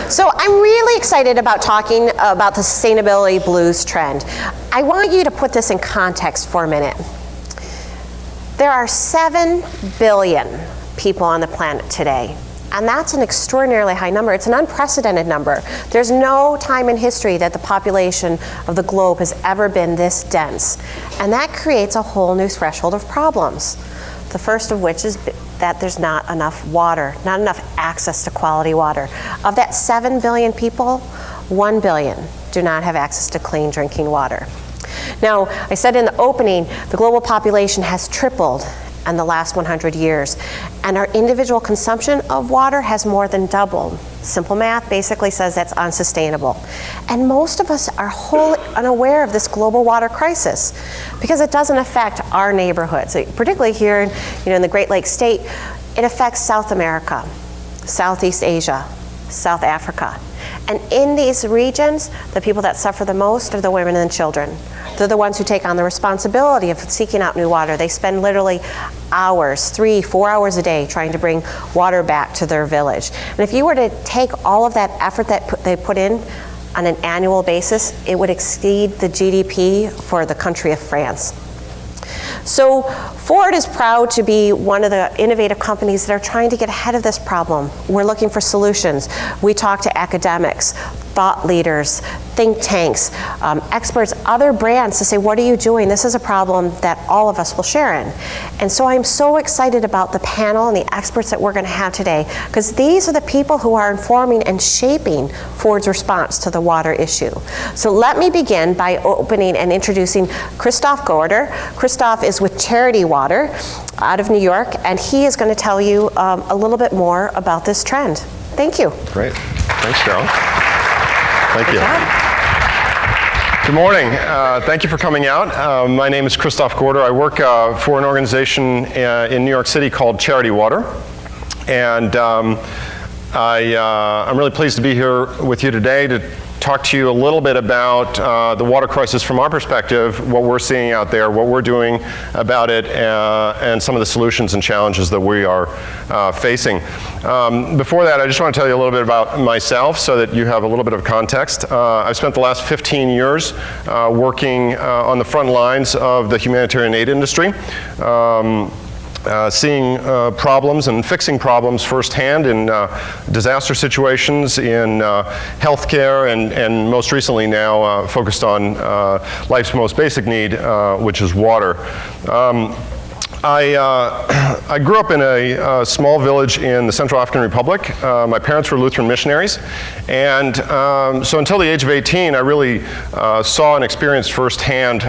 So I'm really excited about talking about the sustainability blues trend. I want you to put this in context for a minute. There are 7 billion people on the planet today, and that's an extraordinarily high number. It's an unprecedented number. There's no time in history that the population of the globe has ever been this dense, and that creates a whole new threshold of problems. The first of which is that there's not enough water, not enough access to quality water. Of that 7 billion people, 1 billion do not have access to clean drinking water. Now, I said in the opening, the global population has tripled in the last 100 years, and our individual consumption of water has more than doubled. Simple math basically says that's unsustainable. And most of us are wholly unaware of this global water crisis because it doesn't affect our neighborhoods, particularly here in the Great Lakes state. It affects South America, Southeast Asia, South Africa. And in these regions, the people that suffer the most are the women and children. They're the ones who take on the responsibility of seeking out new water. They spend literally hours, 3-4 hours a day trying to bring water back to their village. And if you were to take all of that effort that they put in on an annual basis, it would exceed the GDP for the country of France. So Ford is proud to be one of the innovative companies that are trying to get ahead of this problem. We're looking for solutions. We talk to academics, thought leaders, think tanks, experts, other brands to say, what are you doing? This is a problem that all of us will share in. And so I'm so excited about the panel and the experts that we're going to have today, because these are the people who are informing and shaping Ford's response to the water issue. So let me begin by opening and introducing Christoph Gorder. Christoph is with Charity Water out of New York, and he is going to tell you a little bit more about this trend. Thank you. Great. Thanks, Sheryl. Thank you. Good morning. Thank you for coming out. My name is Christoph Gorder. I work for an organization in New York City called Charity Water. And I'm really pleased to be here with you today to talk to you a little bit about the water crisis from our perspective, what we're seeing out there, what we're doing about it, and some of the solutions and challenges that we are facing. Before that, I just want to tell you a little bit about myself so that you have a little bit of context. I've spent the last 15 years working on the front lines of the humanitarian aid industry. Seeing problems and fixing problems firsthand in disaster situations, in healthcare, and most recently now focused on life's most basic need, which is water. I grew up in a small village in the Central African Republic. My parents were Lutheran missionaries, and so until the age of 18, I really saw and experienced firsthand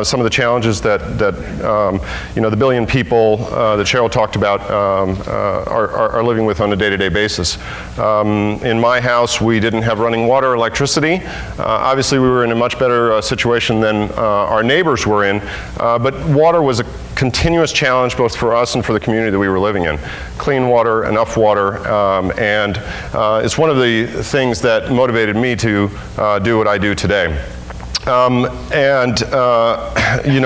some of the challenges that the billion people that Sheryl talked about are living with on a day-to-day basis. In my house, we didn't have running water or electricity. Obviously, we were in a much better situation than our neighbors were in, but water was a continuous challenge both for us and for the community that we were living in. Clean water, enough water, and it's one of the things that motivated me to do what I do today.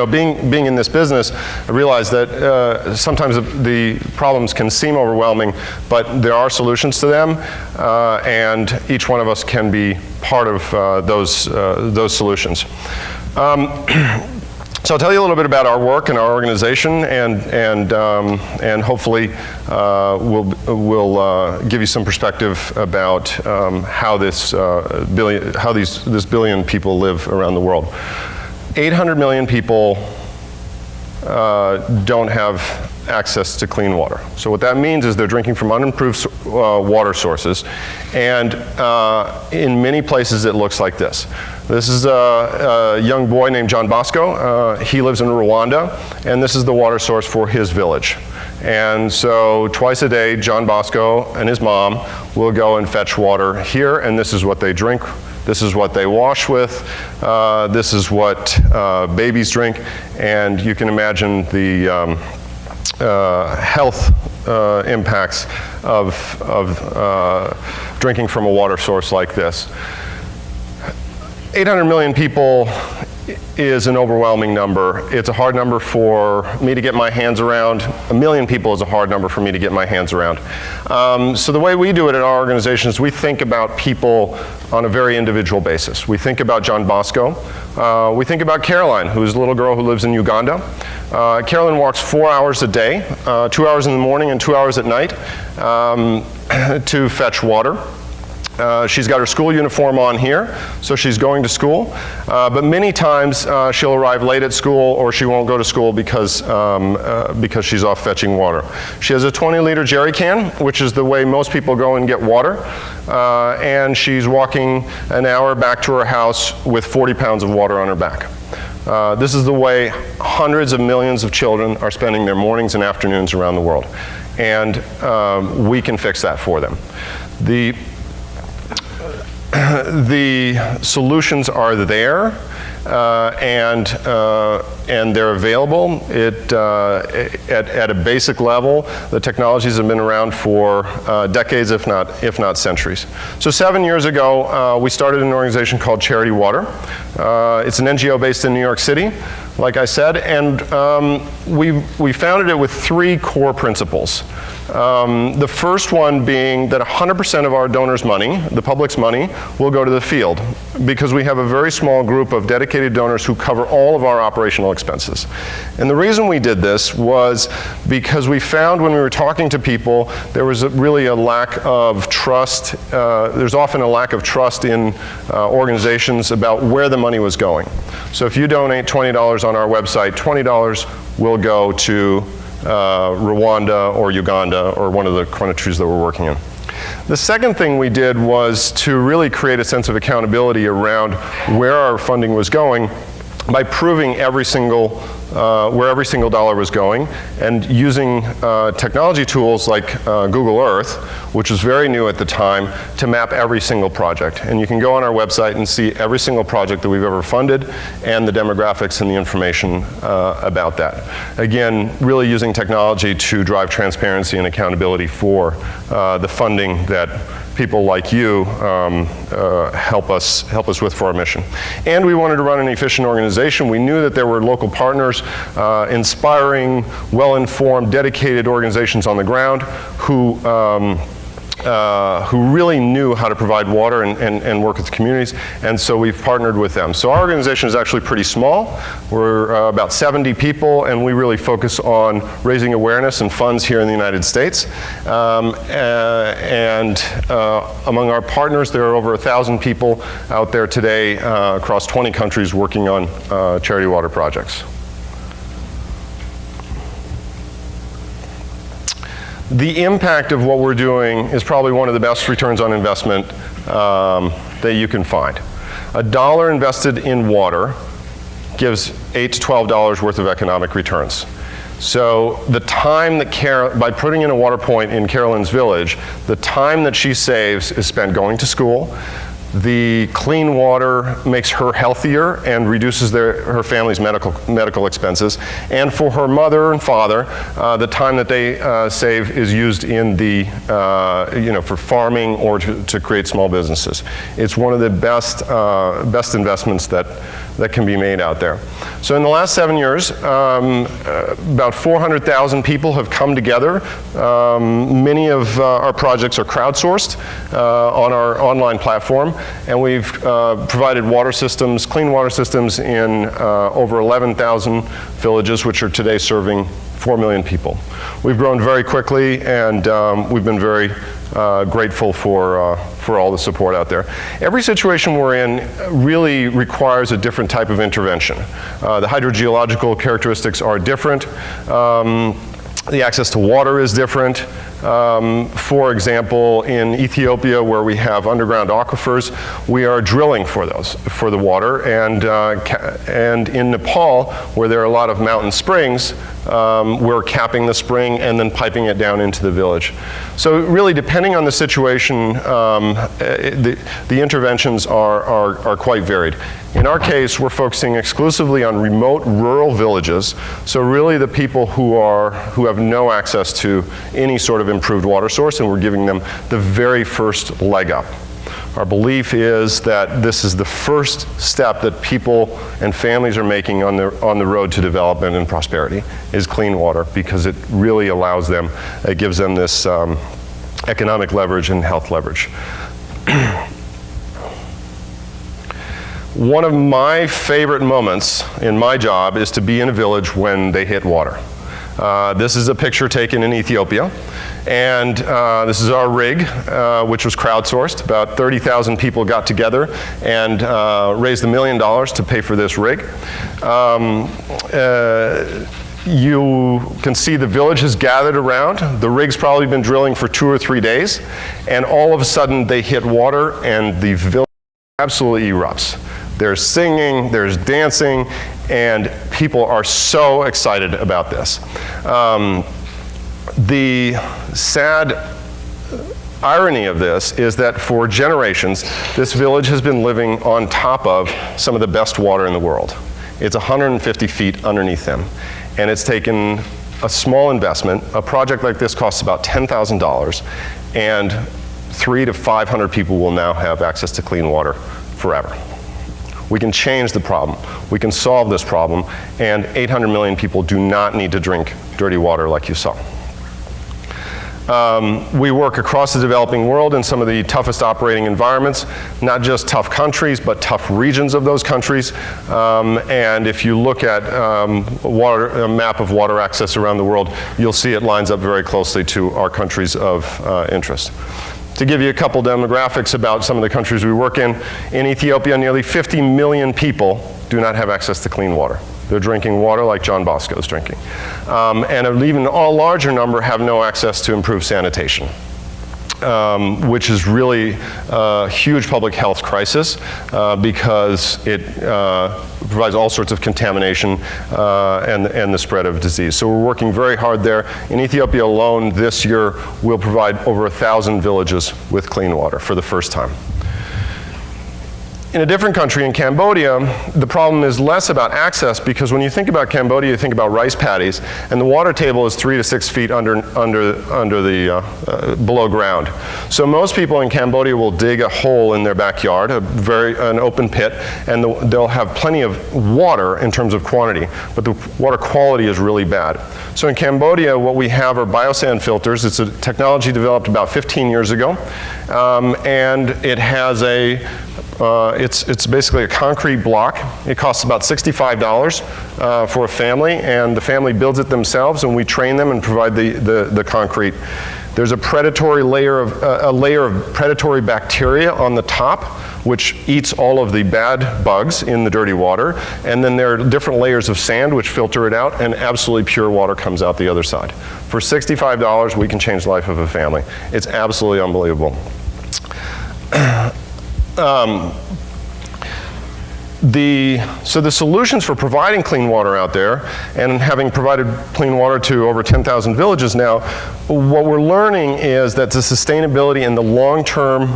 Being in this business, I realized that sometimes the problems can seem overwhelming, but there are solutions to them, and each one of us can be part of those solutions. So I'll tell you a little bit about our work and our organization, and hopefully we'll give you some perspective about how this billion people live around the world. 800 million people don't have access to clean water. So what that means is they're drinking from unimproved water sources, and in many places it looks like this. This is a young boy named John Bosco. He lives in Rwanda, and this is the water source for his village. And so twice a day, John Bosco and his mom will go and fetch water here, and this is what they drink. This is what they wash with. This is what babies drink, and you can imagine the health impacts of drinking from a water source like this. 800 million people is an overwhelming number. It's a hard number for me to get my hands around. 1 million people is a hard number for me to get my hands around. So the way we do it at our organization is we think about people on a very individual basis. We think about John Bosco. We think about Caroline, who's a little girl who lives in Uganda. Caroline walks 4 hours a day, 2 hours in the morning and 2 hours at night to fetch water. She's got her school uniform on here, so she's going to school. But many times she'll arrive late at school, or she won't go to school because she's off fetching water. She has a 20-liter jerry can, which is the way most people go and get water. And she's walking an hour back to her house with 40 pounds of water on her back. This is the way hundreds of millions of children are spending their mornings and afternoons around the world. And we can fix that for them. The solutions are there, and they're available. At a basic level, the technologies have been around for decades, if not centuries. So 7 years ago, we started an organization called Charity Water. It's an NGO based in New York City, like I said, and we founded it with 3 core principles. The first one being that 100% of our donors' money, the public's money, will go to the field, because we have a very small group of dedicated donors who cover all of our operational expenses. And the reason we did this was because we found when we were talking to people, there was really a lack of trust. There's often a lack of trust in organizations about where the money was going. So if you donate $20 on our website, $20 will go to Rwanda or Uganda or one of the countries that we're working in. The second thing we did was to really create a sense of accountability around where our funding was going by proving where every single dollar was going, and using technology tools like Google Earth, which was very new at the time, to map every single project. And you can go on our website and see every single project that we've ever funded and the demographics and the information about that. Again, really using technology to drive transparency and accountability for the funding that people like you help us with for our mission. And we wanted to run an efficient organization. We knew that there were local partners, inspiring, well-informed, dedicated organizations on the ground who really knew how to provide water and work with communities, and so we've partnered with them. So our organization is actually pretty small. We're about 70 people, and we really focus on raising awareness and funds here in the United States. Among our partners, there are over 1,000 people out there today across 20 countries working on charity water projects. The impact of what we're doing is probably one of the best returns on investment that you can find. $1 invested in water gives $8 to $12 worth of economic returns. So the time that by putting in a water point in Carolyn's village, the time that she saves is spent going to school. The clean water makes her healthier and reduces her family's medical expenses. And for her mother and father, the time that they save is used in for farming or to create small businesses. It's one of the best investments that can be made out there. So in the last 7 years, about 400,000 people have come together. Many of our projects are crowdsourced on our online platform, and we've provided water systems, clean water systems in over 11,000 villages, which are today serving 4 million people. We've grown very quickly, and we've been very grateful for all the support out there. Every situation we're in really requires a different type of intervention. The hydrogeological characteristics are different. The access to water is different. For example, in Ethiopia, where we have underground aquifers, we are drilling for the water, and in Nepal, where there are a lot of mountain springs, we're capping the spring and then piping it down into the village. So really, depending on the situation, the interventions are quite varied. In our case, we're focusing exclusively on remote rural villages, so really the people who have no access to any sort of improved water source, and we're giving them the very first leg up. Our belief is that this is the first step that people and families are making on the road to development and prosperity, is clean water, because it really allows them, it gives them this economic leverage and health leverage. One of my favorite moments in my job is to be in a village when they hit water. This is a picture taken in Ethiopia, and this is our rig, which was crowdsourced. About 30,000 people got together and raised $1 million to pay for this rig. You can see the village has gathered around. The rig's probably been drilling for 2 or 3 days, and all of a sudden they hit water and the village absolutely erupts. There's singing, there's dancing, and people are so excited about this. The sad irony of this is that for generations, this village has been living on top of some of the best water in the world. It's 150 feet underneath them, and it's taken a small investment. A project like this costs about $10,000, and 300 to 500 people will now have access to clean water forever. We can change the problem. We can solve this problem, and 800 million people do not need to drink dirty water like you saw. We work across the developing world in some of the toughest operating environments, not just tough countries, but tough regions of those countries. And if you look at a map of water access around the world, you'll see it lines up very closely to our countries of interest. To give you a couple demographics about some of the countries we work in Ethiopia, nearly 50 million people do not have access to clean water. They're drinking water like John Bosco's drinking. And an even larger number have no access to improved sanitation, which is really a huge public health crisis because it provides all sorts of contamination and the spread of disease. So we're working very hard there. In Ethiopia alone, this year, we'll provide over 1,000 villages with clean water for the first time. In a different country, in Cambodia, the problem is less about access, because when you think about Cambodia, you think about rice paddies, and the water table is 3 to 6 feet below ground. So most people in Cambodia will dig a hole in their backyard, an open pit, and they'll have plenty of water in terms of quantity, but the water quality is really bad. So in Cambodia, what we have are biosand filters. It's a technology developed about 15 years ago, and it has it's basically a concrete block. It costs about $65 for a family, and the family builds it themselves, and we train them and provide the concrete. There's a layer of predatory bacteria on the top, which eats all of the bad bugs in the dirty water, and then there are different layers of sand which filter it out, and absolutely pure water comes out the other side. For $65, we can change the life of a family. It's absolutely unbelievable. So the solutions for providing clean water out there, and having provided clean water to over 10,000 villages now, what we're learning is that the sustainability and the long-term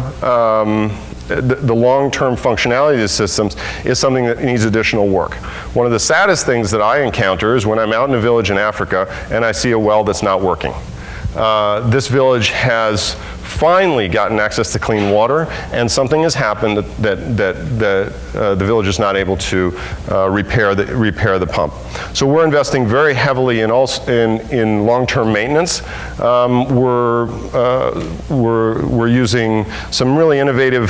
functionality of these systems is something that needs additional work. One of the saddest things that I encounter is when I'm out in a village in Africa and I see a well that's not working. This village has finally gotten access to clean water, and something has happened that the village is not able to repair the pump. So we're investing very heavily in long-term maintenance. We're using some really innovative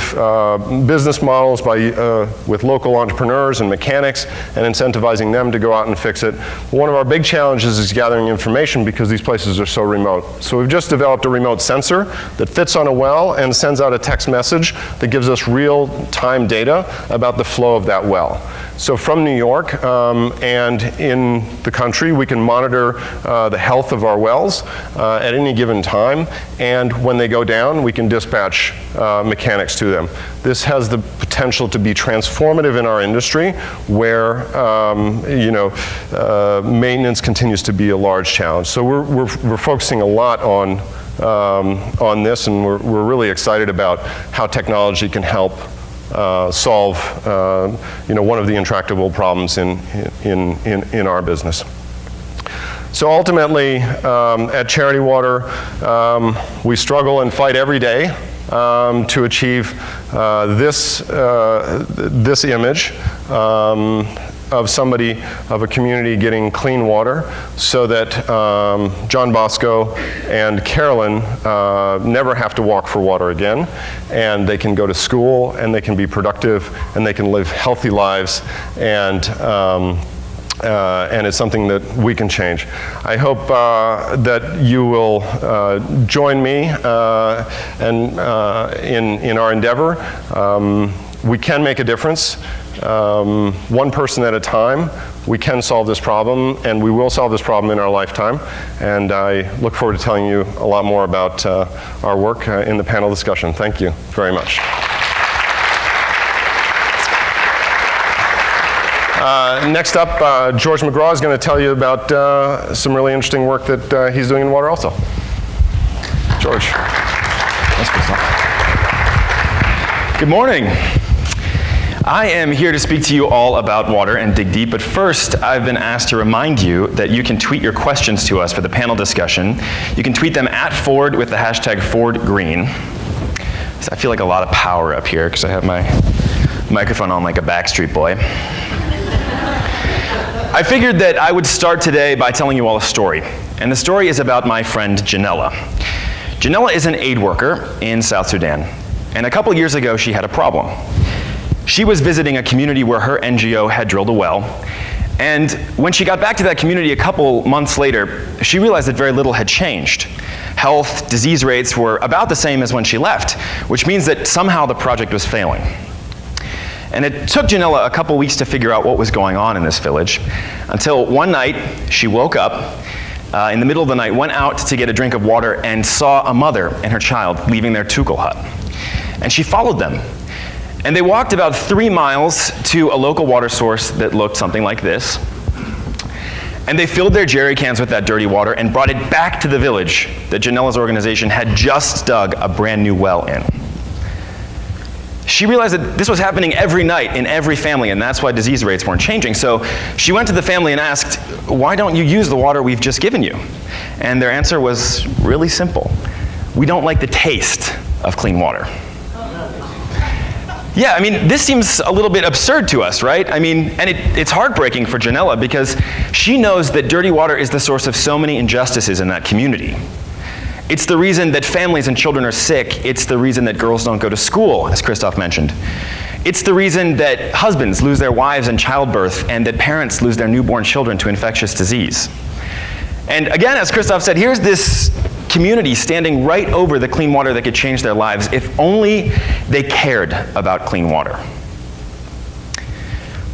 business models with local entrepreneurs and mechanics, and incentivizing them to go out and fix it. One of our big challenges is gathering information, because these places are so remote. So we've just developed a remote sensor that fits on a well and sends out a text message that gives us real-time data about the flow of that well. So from New York and in the country, we can monitor the health of our wells at any given time, and when they go down, we can dispatch mechanics to them. This has the potential to be transformative in our industry, where maintenance continues to be a large challenge. So we're focusing a lot on this, and we're really excited about how technology can help solve one of the intractable problems in our business. So ultimately, at Charity Water, we struggle and fight every day to achieve this image of somebody, of a community getting clean water, so that John Bosco and Carolyn never have to walk for water again, and they can go to school, and they can be productive, and they can live healthy lives, and it's something that we can change. I hope that you will join me in our endeavor. We can make a difference. One person at a time, we can solve this problem, and we will solve this problem in our lifetime. And I look forward to telling you a lot more about our work in the panel discussion. Thank you very much. Next up, George McGraw is going to tell you about some really interesting work that he's doing in water also. George. Good morning. I am here to speak to you all about water and dig deep, but first I've been asked to remind you that you can tweet your questions to us for the panel discussion. You can tweet them at Ford with the hashtag FordGreen. So I feel like a lot of power up here because I have my microphone on like a Backstreet Boy. I figured that I would start today by telling you all a story, and the story is about my friend Janella. Janella is an aid worker in South Sudan, and a couple years ago she had a problem. She was visiting a community where her NGO had drilled a well, and when she got back to that community a couple months later, she realized that very little had changed. Health, disease rates were about the same as when she left, which means that somehow the project was failing. And it took Janella a couple weeks to figure out what was going on in this village, until one night she woke up in the middle of the night, went out to get a drink of water, and saw a mother and her child leaving their tukul hut. And she followed them. And they walked about 3 miles to a local water source that looked something like this. And they filled their jerry cans with that dirty water and brought it back to the village that Janella's organization had just dug a brand new well in. She realized that this was happening every night in every family, and that's why disease rates weren't changing. So she went to the family and asked, "Why don't you use the water we've just given you?" And their answer was really simple. "We don't like the taste of clean water." Yeah, I mean, this seems a little bit absurd to us, right? I mean, and it's heartbreaking for Janella because she knows that dirty water is the source of so many injustices in that community. It's the reason that families and children are sick. It's the reason that girls don't go to school, as Christoph mentioned. It's the reason that husbands lose their wives in childbirth and that parents lose their newborn children to infectious disease. And again, as Christoph said, here's this community standing right over the clean water that could change their lives if only they cared about clean water.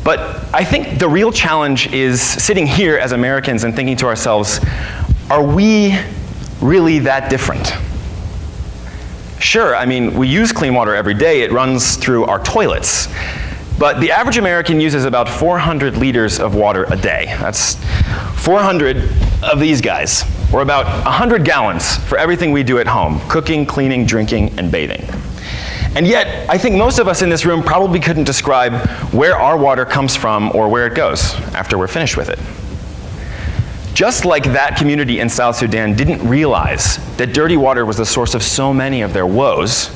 But I think the real challenge is sitting here as Americans and thinking to ourselves, are we really that different? Sure, I mean, we use clean water every day. It runs through our toilets. But the average American uses about 400 liters of water a day. That's 400 of these guys, or about 100 gallons for everything we do at home: cooking, cleaning, drinking, and bathing. And yet, I think most of us in this room probably couldn't describe where our water comes from or where it goes after we're finished with it. Just like that community in South Sudan didn't realize that dirty water was the source of so many of their woes,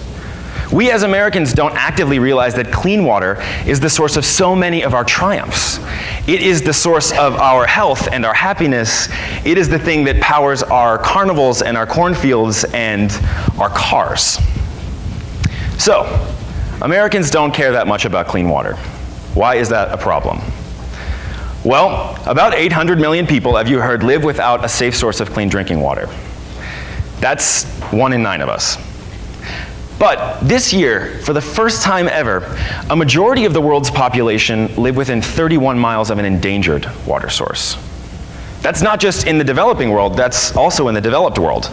we as Americans don't actively realize that clean water is the source of so many of our triumphs. It is the source of our health and our happiness. It is the thing that powers our carnivals and our cornfields and our cars. So, Americans don't care that much about clean water. Why is that a problem? Well, about 800 million people, have you heard, live without a safe source of clean drinking water. That's 1 in 9 of us. But this year, for the first time ever, a majority of the world's population live within 31 miles of an endangered water source. That's not just in the developing world, that's also in the developed world.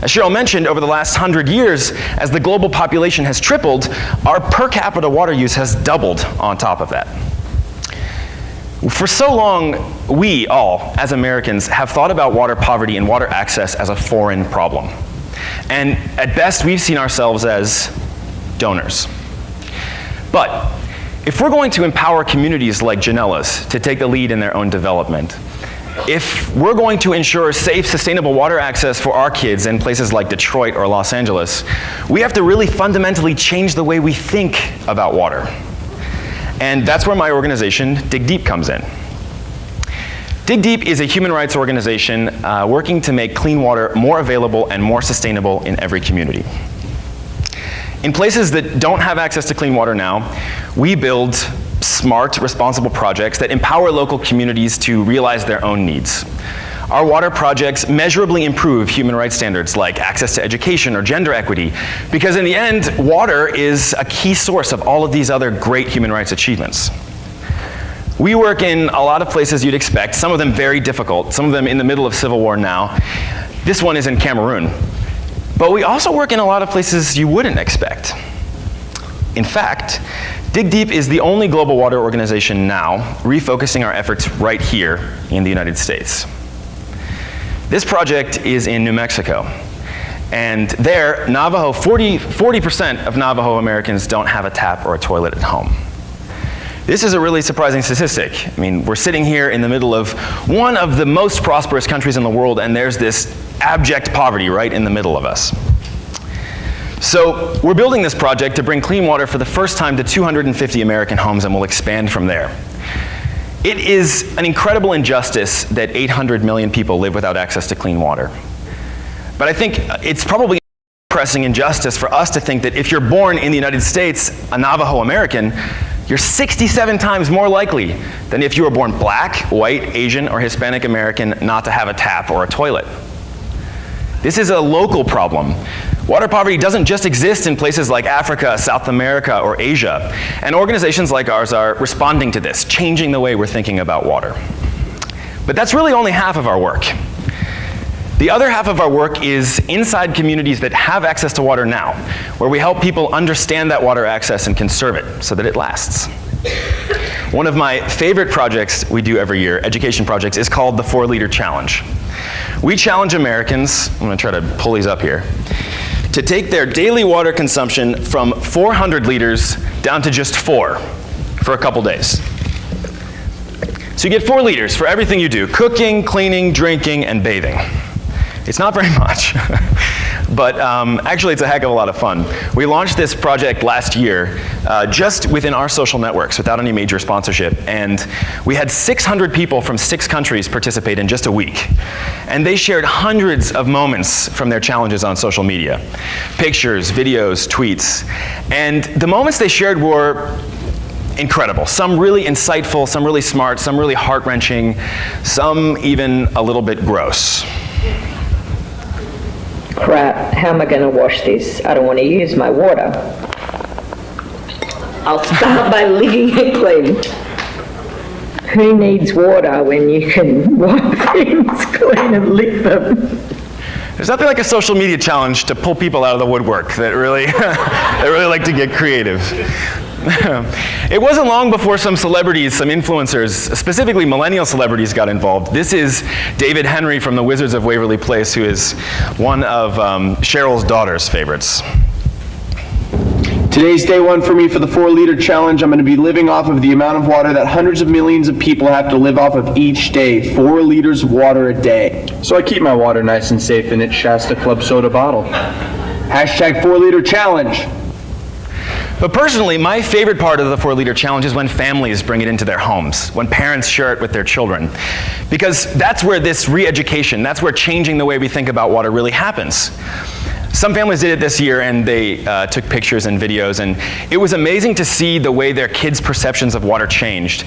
As Sheryl mentioned, over the last 100 years, as the global population has tripled, our per capita water use has doubled on top of that. For so long, we all, as Americans, have thought about water poverty and water access as a foreign problem. And at best, we've seen ourselves as donors. But if we're going to empower communities like Janella's to take the lead in their own development, if we're going to ensure safe, sustainable water access for our kids in places like Detroit or Los Angeles, we have to really fundamentally change the way we think about water. And that's where my organization, Dig Deep, comes in. Dig Deep is a human rights organization working to make clean water more available and more sustainable in every community. In places that don't have access to clean water now, we build smart, responsible projects that empower local communities to realize their own needs. Our water projects measurably improve human rights standards like access to education or gender equity, because in the end, water is a key source of all of these other great human rights achievements. We work in a lot of places you'd expect, some of them very difficult, some of them in the middle of civil war now. This one is in Cameroon. But we also work in a lot of places you wouldn't expect. In fact, Dig Deep is the only global water organization now refocusing our efforts right here in the United States. This project is in New Mexico. And there, 40% of Navajo Americans don't have a tap or a toilet at home. This is a really surprising statistic. I mean, we're sitting here in the middle of one of the most prosperous countries in the world, and there's this abject poverty right in the middle of us. So we're building this project to bring clean water for the first time to 250 American homes, and we'll expand from there. It is an incredible injustice that 800 million people live without access to clean water. But I think it's probably a pressing injustice for us to think that if you're born in the United States, a Navajo American, you're 67 times more likely than if you were born black, white, Asian, or Hispanic American not to have a tap or a toilet. This is a local problem. Water poverty doesn't just exist in places like Africa, South America, or Asia. And organizations like ours are responding to this, changing the way we're thinking about water. But that's really only half of our work. The other half of our work is inside communities that have access to water now, where we help people understand that water access and conserve it so that it lasts. One of my favorite projects we do every year, education projects, is called the 4-Liter Challenge. We challenge Americans, I'm going to try to pull these up here, to take their daily water consumption from 400 liters down to just 4 for a couple days. So you get 4 liters for everything you do, cooking, cleaning, drinking, and bathing. It's not very much, but actually it's a heck of a lot of fun. We launched this project last year just within our social networks without any major sponsorship, and we had 600 people from 6 countries participate in just a week. And they shared hundreds of moments from their challenges on social media. Pictures, videos, tweets. And the moments they shared were incredible. Some really insightful, some really smart, some really heart-wrenching, some even a little bit gross. Crap, how am I going to wash this? I don't want to use my water. I'll start by licking it clean. Who needs water when you can wipe things clean and lick them? There's nothing like a social media challenge to pull people out of the woodwork that really, they really like to get creative. It wasn't long before some celebrities, some influencers, specifically millennial celebrities, got involved. This is David Henry from the Wizards of Waverly Place, who is one of Sheryl's daughter's favorites. Today's day one for me for the 4-Liter Challenge. I'm going to be living off of the amount of water that hundreds of millions of people have to live off of each day. 4 liters of water a day. So I keep my water nice and safe in its Shasta Club soda bottle. Hashtag 4-Liter Challenge. But personally, my favorite part of the 4-Liter Challenge is when families bring it into their homes, when parents share it with their children. Because that's where this re-education, that's where changing the way we think about water really happens. Some families did it this year, and they took pictures and videos, and it was amazing to see the way their kids' perceptions of water changed.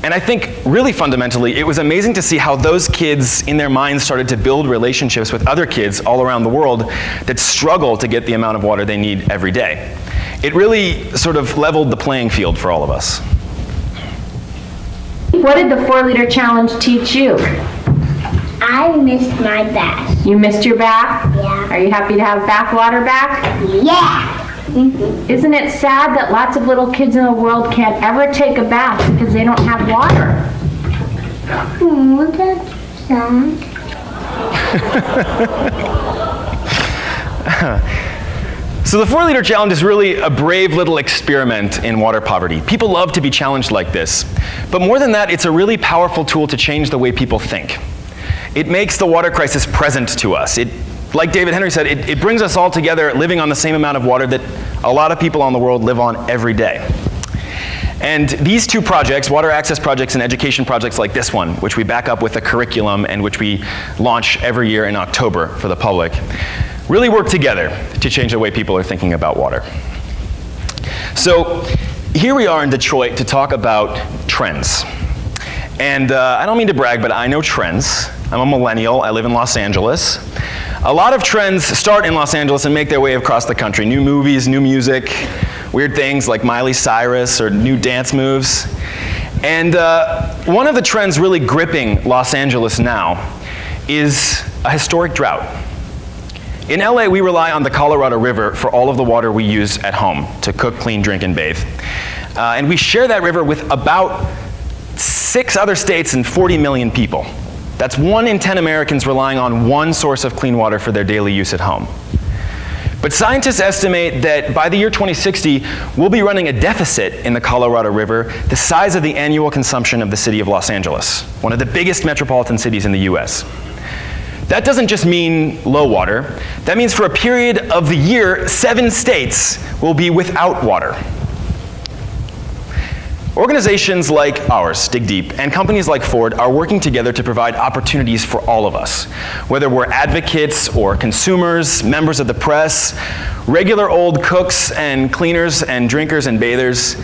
And I think, really fundamentally, it was amazing to see how those kids, in their minds, started to build relationships with other kids all around the world that struggle to get the amount of water they need every day. It really sort of leveled the playing field for all of us. What did the 4-Liter Challenge teach you? I missed my bath. You missed your bath? Yeah. Are you happy to have bath water back? Yeah. Isn't it sad that lots of little kids in the world can't ever take a bath because they don't have water? Oh, that's sad. So the 4-liter challenge is really a brave little experiment in water poverty. People love to be challenged like this. But more than that, it's a really powerful tool to change the way people think. It makes the water crisis present to us. Like David Henry said, it brings us all together living on the same amount of water that a lot of people on the world live on every day. And these two projects, water access projects and education projects like this one, which we back up with a curriculum and which we launch every year in October for the public, really work together to change the way people are thinking about water. So here we are in Detroit to talk about trends. And I don't mean to brag, but I know trends. I'm a millennial. I live in Los Angeles. A lot of trends start in Los Angeles and make their way across the country. New movies, new music, weird things like Miley Cyrus or new dance moves. And one of the trends really gripping Los Angeles now is a historic drought. In LA, we rely on the Colorado River for all of the water we use at home to cook, clean, drink, and bathe. And we share that river with about 6 other states and 40 million people. That's 1 in 10 Americans relying on one source of clean water for their daily use at home. But scientists estimate that by the year 2060, we'll be running a deficit in the Colorado River the size of the annual consumption of the city of Los Angeles, one of the biggest metropolitan cities in the US. That doesn't just mean low water. That means for a period of the year, 7 states will be without water. Organizations like ours, Dig Deep, and companies like Ford are working together to provide opportunities for all of us, whether we're advocates or consumers, members of the press, regular old cooks and cleaners and drinkers and bathers,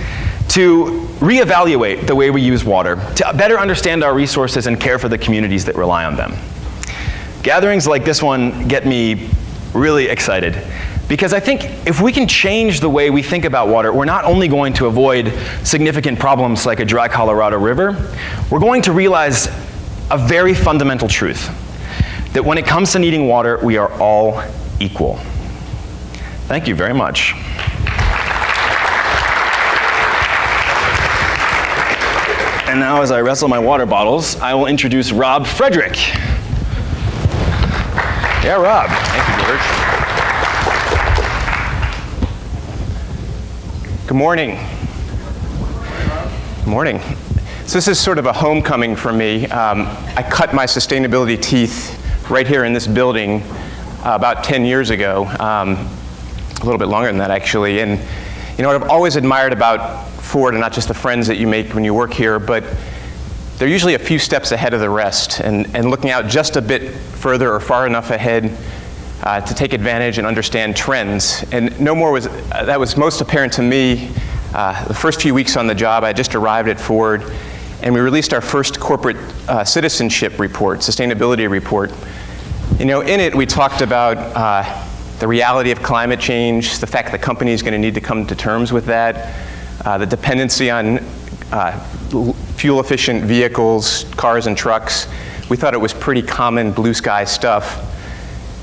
to reevaluate the way we use water, to better understand our resources and care for the communities that rely on them. Gatherings like this one get me really excited, because I think if we can change the way we think about water, we're not only going to avoid significant problems like a dry Colorado River, we're going to realize a very fundamental truth, that when it comes to needing water, we are all equal. Thank you very much. And now, as I wrestle my water bottles, I will introduce Rob Frederick. Yeah, Rob. Thank you, George. Good morning. Good morning. So this is sort of a homecoming for me. I cut my sustainability teeth right here in this building about 10 years ago, a little bit longer than that actually. And you know what I've always admired about Ford, and not just the friends that you make when you work here, but they're usually a few steps ahead of the rest and looking out just a bit further or far enough ahead to take advantage and understand trends. And no more was, that was most apparent to me the first few weeks on the job. I just arrived at Ford, and we released our first corporate citizenship report, sustainability report. You know, in it we talked about the reality of climate change, the fact that companies are going to need to come to terms with that, the dependency on fuel-efficient vehicles, cars and trucks. We thought it was pretty common blue sky stuff.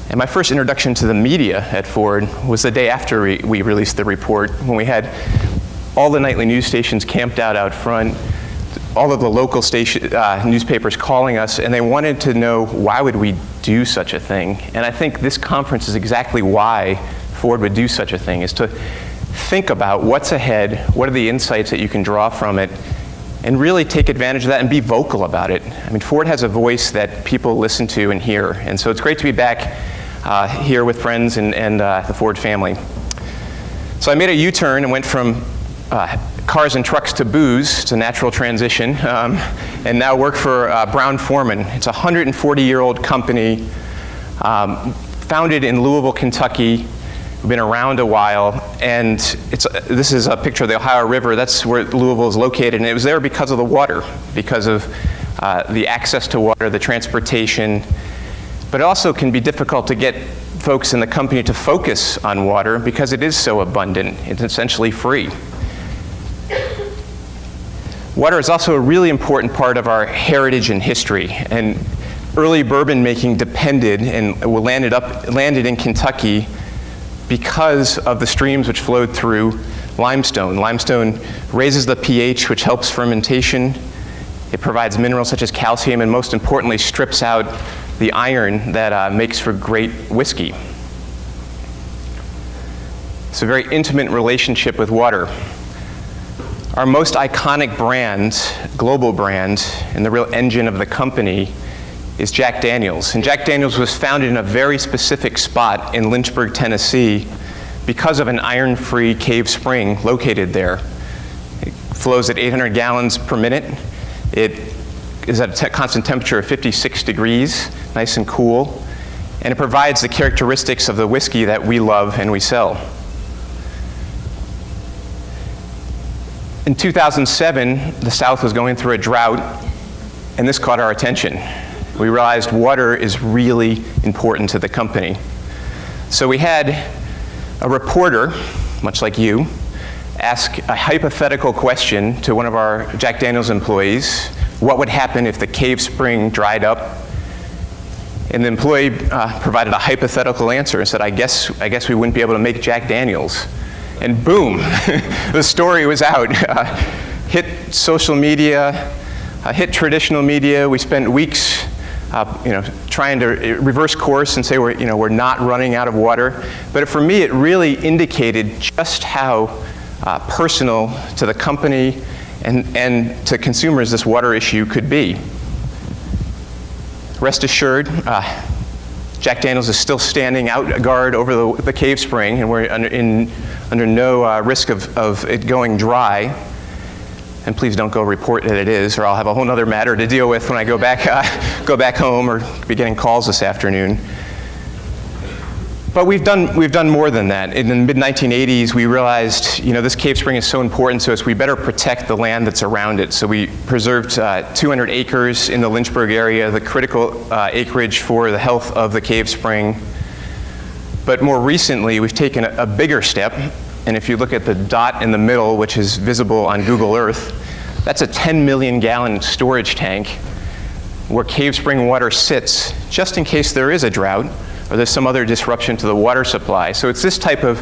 And my first introduction to the media at Ford was the day after we released the report, when we had all the nightly news stations camped out front, all of the local newspapers calling us, and they wanted to know why would we do such a thing. And I think this conference is exactly why Ford would do such a thing, is to think about what's ahead, what are the insights that you can draw from it, and really take advantage of that and be vocal about it. I mean, Ford has a voice that people listen to and hear, and so it's great to be back here with friends and the Ford family. So I made a U-turn and went from cars and trucks to booze. It's a natural transition, and now work for Brown Forman. It's a 140-year-old company founded in Louisville, Kentucky. We've been around a while, and this is a picture of the Ohio River. That's where Louisville is located, and it was there because of the water, because of the access to water, the transportation. But it also can be difficult to get folks in the company to focus on water because it is so abundant. It's essentially free. Water is also a really important part of our heritage and history, and early bourbon making depended and landed in Kentucky because of the streams which flowed through limestone. Limestone raises the pH, which helps fermentation. It provides minerals such as calcium, and most importantly, strips out the iron that makes for great whiskey. It's a very intimate relationship with water. Our most iconic brand, global brand, and the real engine of the company is Jack Daniel's. And Jack Daniel's was founded in a very specific spot in Lynchburg, Tennessee, because of an iron-free cave spring located there. It flows at 800 gallons per minute. It is at a constant temperature of 56 degrees, nice and cool, and it provides the characteristics of the whiskey that we love and we sell. In 2007, the South was going through a drought, and this caught our attention. We realized water is really important to the company. So we had a reporter, much like you, ask a hypothetical question to one of our Jack Daniel's employees. What would happen if the cave spring dried up? And the employee provided a hypothetical answer and said, I guess we wouldn't be able to make Jack Daniel's. And boom, the story was out. Hit social media, hit traditional media. We spent weeks trying to reverse course and say we're not running out of water. But for me, it really indicated just how personal to the company and to consumers this water issue could be. Rest assured, Jack Daniel's is still standing out guard over the cave spring, and we're under no risk of it going dry. And please don't go report that it is, or I'll have a whole other matter to deal with when I go back home or be getting calls this afternoon. But we've done more than that. In the mid-1980s, we realized, this cave spring is so important to us, we better protect the land that's around it. So we preserved 200 acres in the Lynchburg area, the critical acreage for the health of the cave spring. But more recently, we've taken a bigger step. And if you look at the dot in the middle, which is visible on Google Earth, that's a 10 million gallon storage tank where cave spring water sits just in case there is a drought or there's some other disruption to the water supply. So it's this type of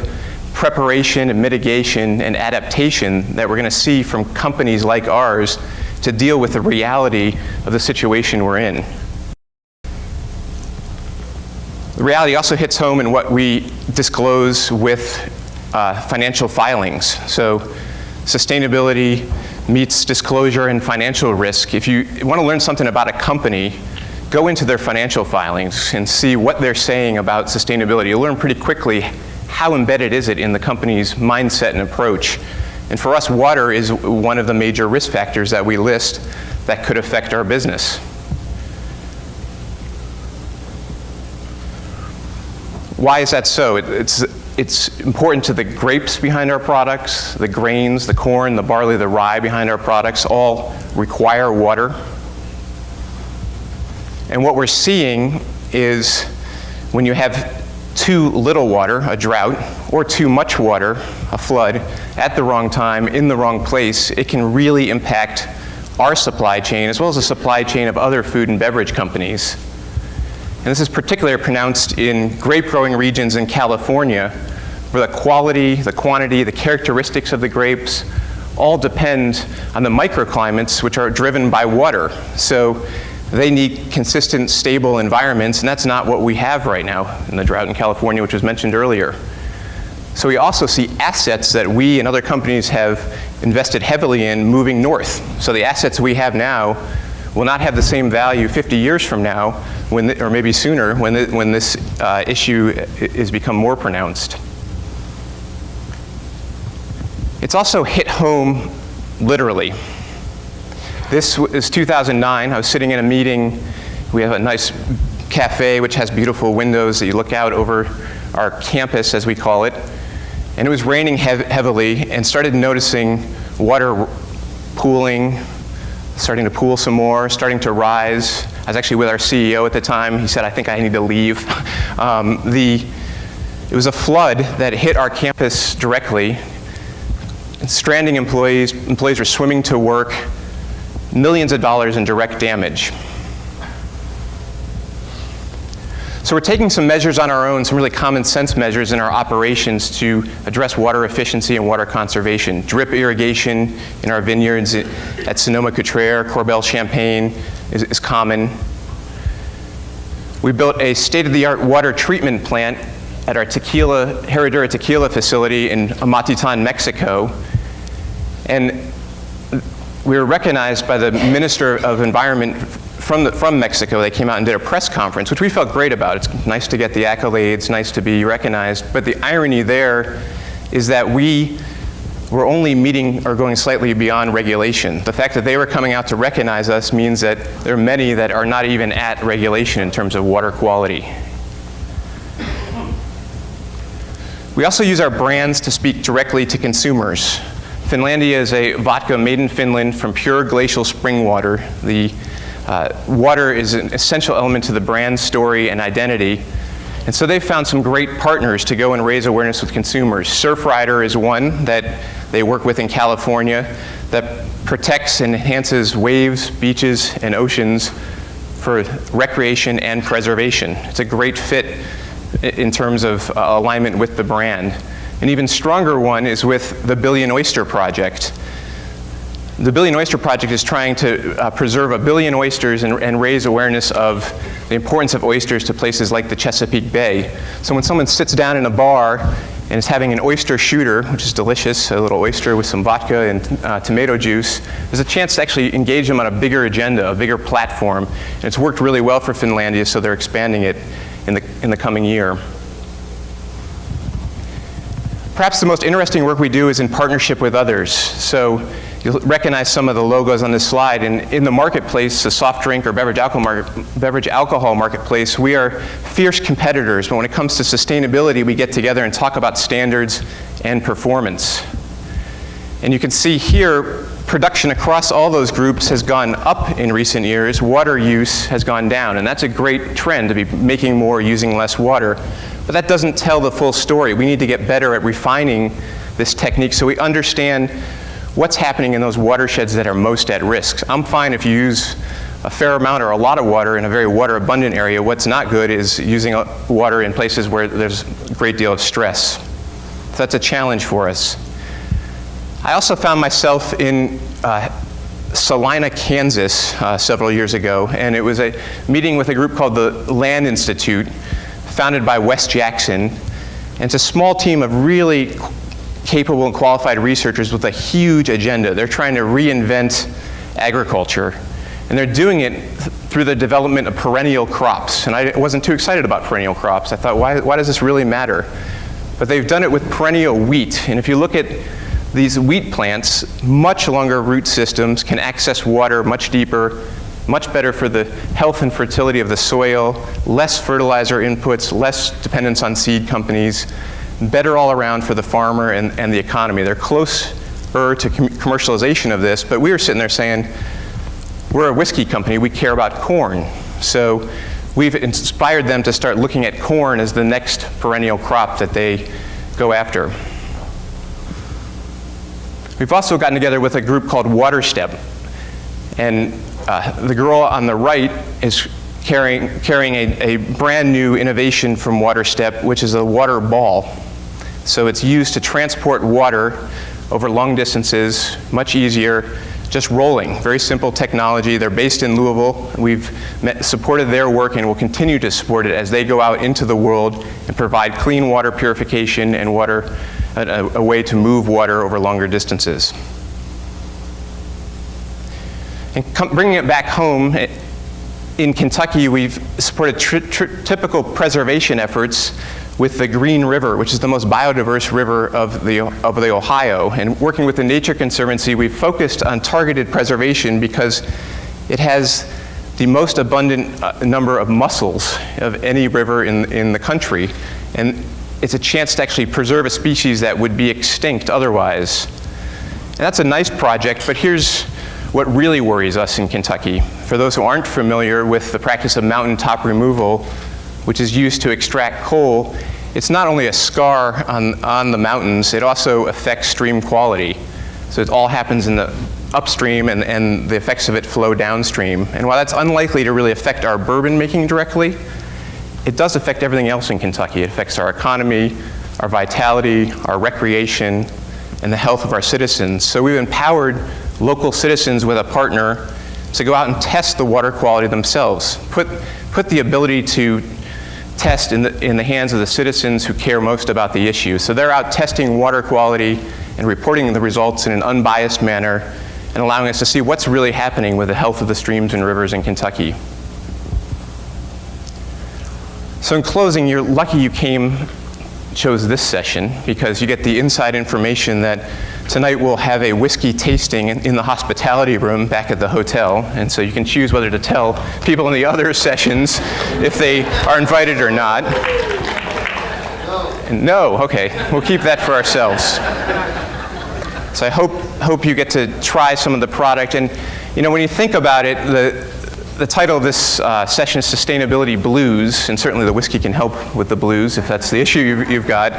preparation and mitigation and adaptation that we're going to see from companies like ours to deal with the reality of the situation we're in. The reality also hits home in what we disclose with financial filings. So sustainability meets disclosure and financial risk. If you want to learn something about a company, go into their financial filings and see what they're saying about sustainability. You'll learn pretty quickly how embedded is it in the company's mindset and approach. And for us, water is one of the major risk factors that we list that could affect our business. Why is that so? It's important to the grapes behind our products, the grains, the corn, the barley, the rye behind our products all require water. And what we're seeing is when you have too little water, a drought, or too much water, a flood, at the wrong time, in the wrong place, it can really impact our supply chain as well as the supply chain of other food and beverage companies. And this is particularly pronounced in grape growing regions in California, where the quality, the quantity, the characteristics of the grapes all depend on the microclimates which are driven by water. So they need consistent, stable environments, and that's not what we have right now in the drought in California, which was mentioned earlier. So we also see assets that we and other companies have invested heavily in moving north. So the assets we have now will not have the same value 50 years from now, or maybe sooner, when this issue is become more pronounced. It's also hit home literally. This is 2009. I was sitting in a meeting. We have a nice cafe which has beautiful windows that you look out over our campus, as we call it. And it was raining heavily, and started noticing water pooling, starting to pool some more, starting to rise. I was actually with our CEO at the time. He said, I think I need to leave. It was a flood that hit our campus directly. Stranding employees were swimming to work, millions of dollars in direct damage. So we're taking some measures on our own, some really common sense measures in our operations to address water efficiency and water conservation. Drip irrigation in our vineyards at Sonoma-Cutrer, Corbel-Champagne is common. We built a state-of-the-art water treatment plant at our Herradura tequila facility in Amatitan, Mexico. And we were recognized by the Minister of Environment from Mexico. They came out and did a press conference, which we felt great about. It's nice to get the accolades, nice to be recognized. But the irony there is that we were only meeting or going slightly beyond regulation. The fact that they were coming out to recognize us means that there are many that are not even at regulation in terms of water quality. We also use our brands to speak directly to consumers. Finlandia is a vodka made in Finland from pure glacial spring water. The water is an essential element to the brand story and identity. And so they've found some great partners to go and raise awareness with consumers. Surfrider is one that they work with in California that protects and enhances waves, beaches, and oceans for recreation and preservation. It's a great fit in terms of alignment with the brand. An even stronger one is with the Billion Oyster Project. The Billion Oyster Project is trying to preserve 1 billion oysters and raise awareness of the importance of oysters to places like the Chesapeake Bay. So when someone sits down in a bar and is having an oyster shooter, which is delicious, a little oyster with some vodka and tomato juice, there's a chance to actually engage them on a bigger agenda, a bigger platform. And it's worked really well for Finlandia, so they're expanding it in the coming year. Perhaps the most interesting work we do is in partnership with others. So you'll recognize some of the logos on this slide. And in the marketplace, the soft drink or beverage alcohol marketplace, we are fierce competitors. But when it comes to sustainability, we get together and talk about standards and performance. And you can see here, production across all those groups has gone up in recent years. Water use has gone down. And that's a great trend, to be making more, using less water. But that doesn't tell the full story. We need to get better at refining this technique so we understand what's happening in those watersheds that are most at risk. I'm fine if you use a fair amount or a lot of water in a very water abundant area. What's not good is using water in places where there's a great deal of stress. So that's a challenge for us. I also found myself in Salina, Kansas several years ago, and it was a meeting with a group called the Land Institute, founded by Wes Jackson. And it's a small team of really capable and qualified researchers with a huge agenda. They're trying to reinvent agriculture. And they're doing it through the development of perennial crops. And I wasn't too excited about perennial crops. I thought, why does this really matter? But they've done it with perennial wheat. And if you look at these wheat plants, much longer root systems can access water much deeper, much better for the health and fertility of the soil, less fertilizer inputs, less dependence on seed companies, better all around for the farmer and the economy. They're closer to commercialization of this, but we were sitting there saying, we're a whiskey company, we care about corn. So we've inspired them to start looking at corn as the next perennial crop that they go after. We've also gotten together with a group called WaterStep. And the girl on the right is carrying a brand new innovation from WaterStep, which is a water ball. So it's used to transport water over long distances, much easier, just rolling. Very simple technology. They're based in Louisville. We've supported their work and will continue to support it as they go out into the world and provide clean water purification and a way to move water over longer distances. And bringing it back home, in Kentucky, we've supported typical preservation efforts with the Green River, which is the most biodiverse river of the Ohio. And working with the Nature Conservancy, we've focused on targeted preservation because it has the most abundant number of mussels of any river in the country. And it's a chance to actually preserve a species that would be extinct otherwise. And that's a nice project, but here's what really worries us in Kentucky. For those who aren't familiar with the practice of mountaintop removal, which is used to extract coal, it's not only a scar on the mountains, it also affects stream quality. So it all happens in the upstream and the effects of it flow downstream. And while that's unlikely to really affect our bourbon making directly, it does affect everything else in Kentucky. It affects our economy, our vitality, our recreation, and the health of our citizens. So we've empowered local citizens with a partner to go out and test the water quality themselves, put the ability to test in the hands of the citizens who care most about the issue. So they're out testing water quality and reporting the results in an unbiased manner and allowing us to see what's really happening with the health of the streams and rivers in Kentucky. So in closing, you're lucky you chose this session, because you get the inside information that tonight we'll have a whiskey tasting in the hospitality room back at the hotel, and so you can choose whether to tell people in the other sessions if they are invited or not. No, okay, we'll keep that for ourselves. So I hope you get to try some of the product, and you know, when you think about it, the title of this session is Sustainability Blues, and certainly the whiskey can help with the blues if that's the issue you've got.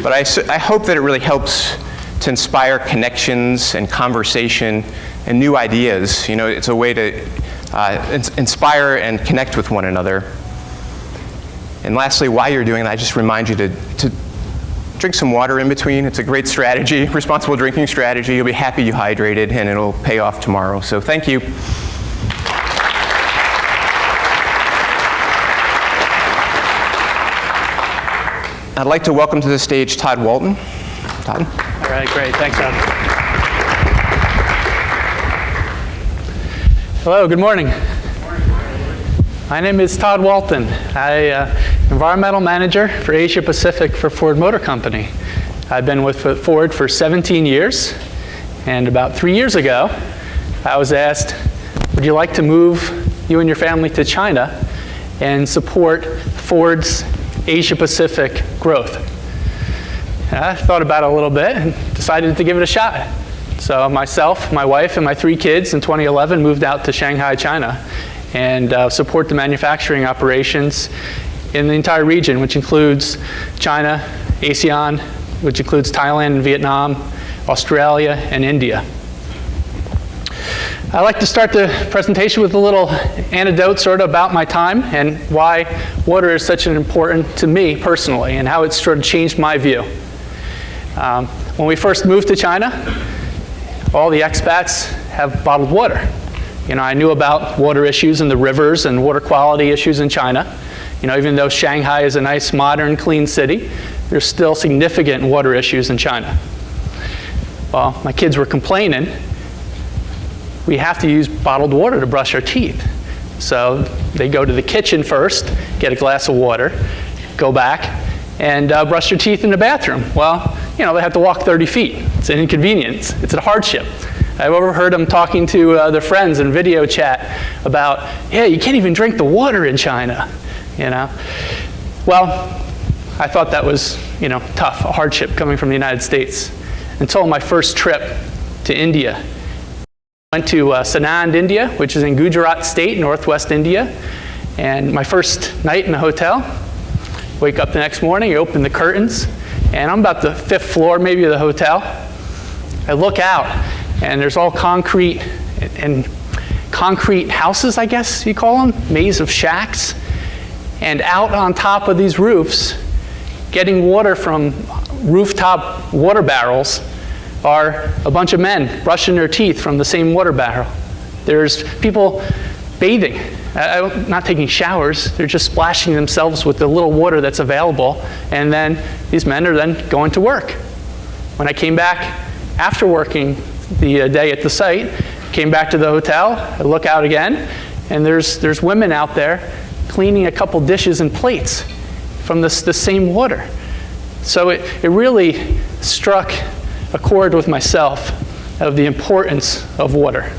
But I hope that it really helps to inspire connections and conversation and new ideas. You know, it's a way to inspire and connect with one another. And lastly, while you're doing that, I just remind you to drink some water in between. It's a great strategy, responsible drinking strategy. You'll be happy you hydrated, and it'll pay off tomorrow. So thank you. I'd like to welcome to the stage Todd Walton. Todd? All right, great. Thanks, Todd. Hello, good morning. My name is Todd Walton. I'm environmental manager for Asia Pacific for Ford Motor Company. I've been with Ford for 17 years, and about 3 years ago, I was asked, would you like to move you and your family to China and support Ford's Asia Pacific growth? I thought about it a little bit and decided to give it a shot. So myself, my wife, and my 3 kids in 2011 moved out to Shanghai, China, and support the manufacturing operations in the entire region, which includes China, ASEAN, which includes Thailand and Vietnam, Australia, and India. I'd like to start the presentation with a little anecdote sort of about my time and why water is such an important to me personally and how it's sort of changed my view. When we first moved to China, all the expats have bottled water. You know, I knew about water issues in the rivers and water quality issues in China. You know, even though Shanghai is a nice, modern, clean city, there's still significant water issues in China. Well, my kids were complaining. We have to use bottled water to brush our teeth. So they go to the kitchen first, get a glass of water, go back, and brush their teeth in the bathroom. Well, you know, they have to walk 30 feet. It's an inconvenience. It's a hardship. I've overheard them talking to their friends in video chat about, yeah, you can't even drink the water in China, you know. Well, I thought that was, you know, tough, a hardship coming from the United States, until my first trip to India. Went to Sanand, India, which is in Gujarat state, northwest India. And my first night in the hotel, wake up the next morning, I open the curtains, and I'm about the 5th floor maybe of the hotel. I look out, and there's all concrete and concrete houses, I guess you call them, maze of shacks. And out on top of these roofs, getting water from rooftop water barrels, are a bunch of men brushing their teeth from the same water barrel. There's people bathing, not taking showers. They're just splashing themselves with the little water that's available, and then these men are then going to work. When I came back after working the day at the site, came back to the hotel, I look out again, and there's women out there cleaning a couple dishes and plates from the same water. So it really struck a chord with myself of the importance of water.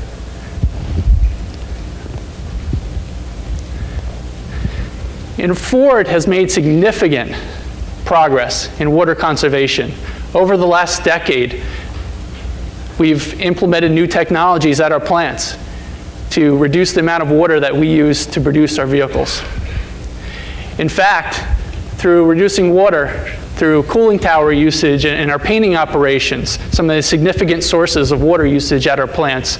And Ford has made significant progress in water conservation. Over the last decade, we've implemented new technologies at our plants to reduce the amount of water that we use to produce our vehicles. In fact, through reducing water, through cooling tower usage in our painting operations, some of the significant sources of water usage at our plants,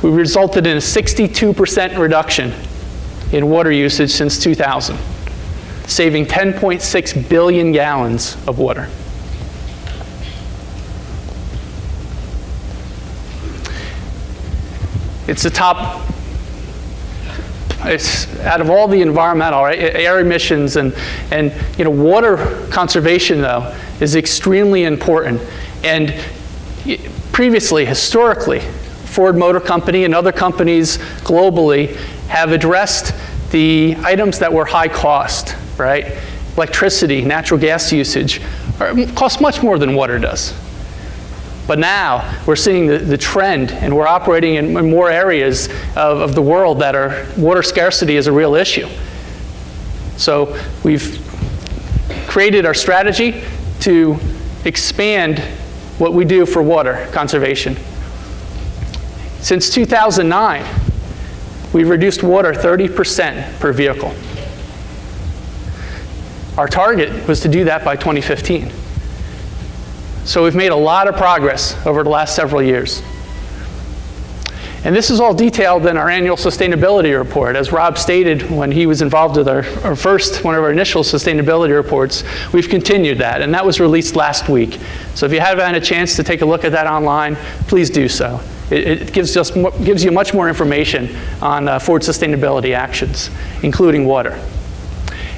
we resulted in a 62% reduction in water usage since 2000, saving 10.6 billion gallons of water. It's the top it's out of all the environmental, right, air emissions and water conservation though is extremely important. And previously, historically, Ford Motor Company and other companies globally have addressed the items that were high cost, right? Electricity, natural gas usage cost much more than water does. But now we're seeing the trend, and we're operating in more areas of the world that are water scarcity is a real issue. So we've created our strategy to expand what we do for water conservation. Since 2009, we've reduced water 30% per vehicle. Our target was to do that by 2015. So we've made a lot of progress over the last several years. And this is all detailed in our annual sustainability report. As Rob stated when he was involved with one of our initial sustainability reports, we've continued that, and that was released last week. So if you haven't had a chance to take a look at that online, please do so. It gives you much more information on Ford sustainability actions, including water.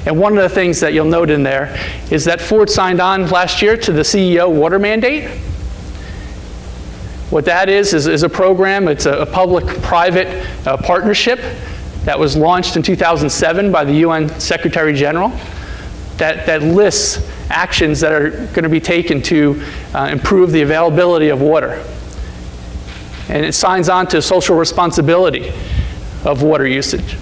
And one of the things that you'll note in there is that Ford signed on last year to the CEO water mandate. What that is a program. It's a public-private partnership that was launched in 2007 by the UN Secretary General that lists actions that are going to be taken to improve the availability of water. And it signs on to social responsibility of water usage.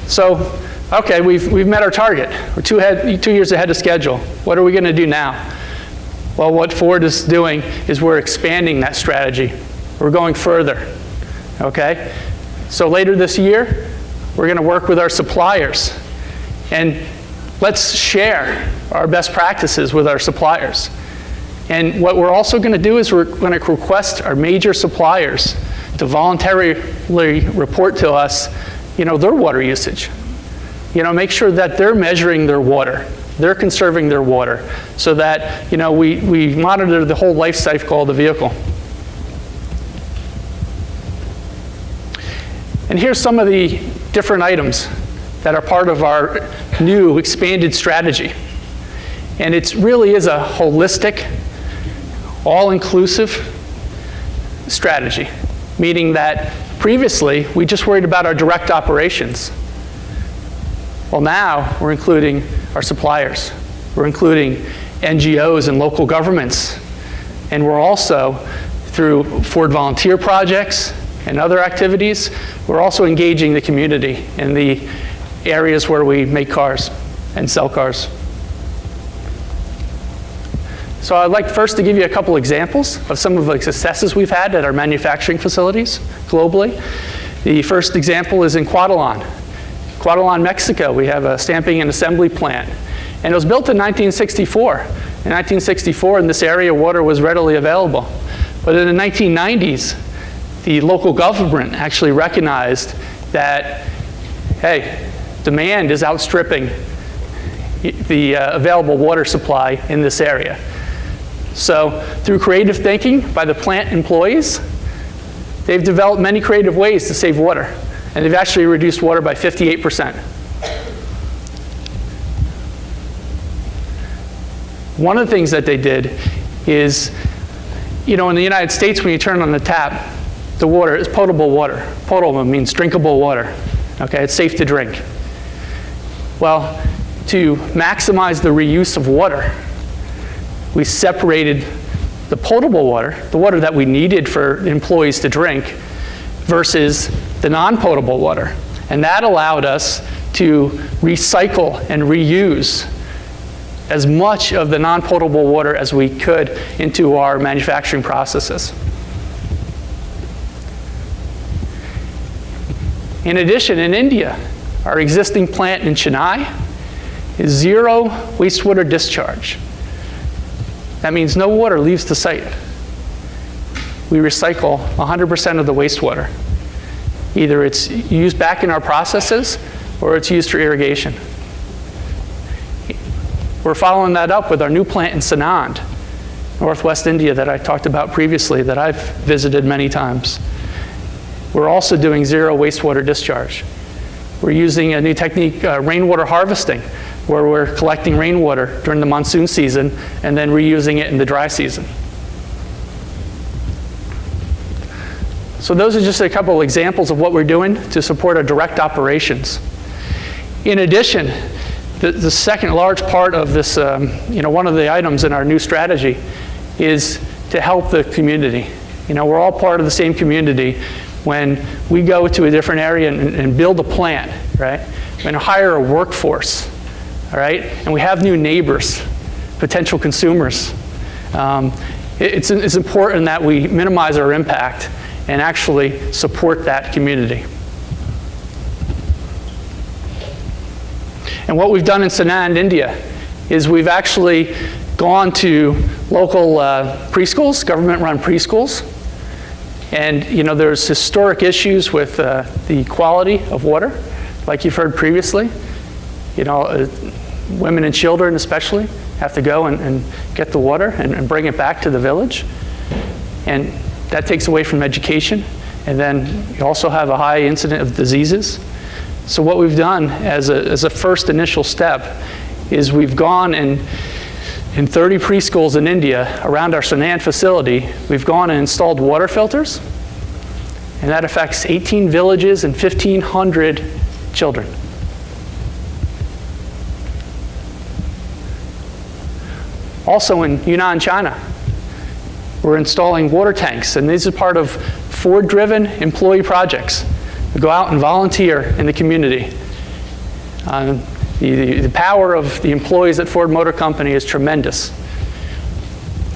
So, okay, we've met our target. We're 2 years ahead of schedule. What are we going to do now? Well, what Ford is doing is we're expanding that strategy. We're going further, okay? So later this year, we're going to work with our suppliers. And let's share our best practices with our suppliers. And what we're also going to do is we're going to request our major suppliers to voluntarily report to us their water usage. Make sure that they're measuring their water, they're conserving their water, so that we monitor the whole life cycle of the vehicle. And here's some of the different items that are part of our new expanded strategy. And it really is a holistic, all-inclusive strategy, meaning that previously, we just worried about our direct operations. Well, now we're including our suppliers. We're including NGOs and local governments. And we're also, through Ford volunteer projects and other activities, we're also engaging the community in the areas where we make cars and sell cars. So I'd like first to give you a couple examples of some of the successes we've had at our manufacturing facilities globally. The first example is in Cuautitlán, Mexico. We have a stamping and assembly plant. And it was built in 1964. In 1964, in this area, water was readily available. But in the 1990s, the local government actually recognized that, hey, demand is outstripping the available water supply in this area. So through creative thinking by the plant employees, they've developed many creative ways to save water. And they've actually reduced water by 58%. One of the things that they did is, in the United States, when you turn on the tap, the water is potable water. Potable means drinkable water. Okay, it's safe to drink. Well, to maximize the reuse of water, we separated the potable water, the water that we needed for employees to drink, versus the non-potable water. And that allowed us to recycle and reuse as much of the non-potable water as we could into our manufacturing processes. In addition, in India, our existing plant in Chennai is zero wastewater discharge. That means no water leaves the site. We recycle 100% of the wastewater. Either it's used back in our processes or it's used for irrigation. We're following that up with our new plant in Sanand. Northwest India that I talked about previously that I've visited many times. We're also doing zero wastewater discharge. We're using a new technique, rainwater harvesting, where we're collecting rainwater during the monsoon season and then reusing it in the dry season. So those are just a couple examples of what we're doing to support our direct operations. In addition, the second large part of this, one of the items in our new strategy is to help the community. We're all part of the same community. When we go to a different area and build a plant, right? And hire a workforce, all right? And we have new neighbors, potential consumers. It's important that we minimize our impact and actually support that community. And what we've done in Sanand, India, is we've actually gone to local preschools, government-run preschools, and there's historic issues with the quality of water, like you've heard previously. Women and children especially have to go and get the water and bring it back to the village. And that takes away from education. And then you also have a high incidence of diseases. So what we've done as a first initial step is we've gone and in 30 preschools in India around our Sanand facility, we've gone and installed water filters, and that affects 18 villages and 1,500 children. Also in Yunnan, China, we're installing water tanks, and these are part of Ford-driven employee projects. We go out and volunteer in the community. The power of the employees at Ford Motor Company is tremendous.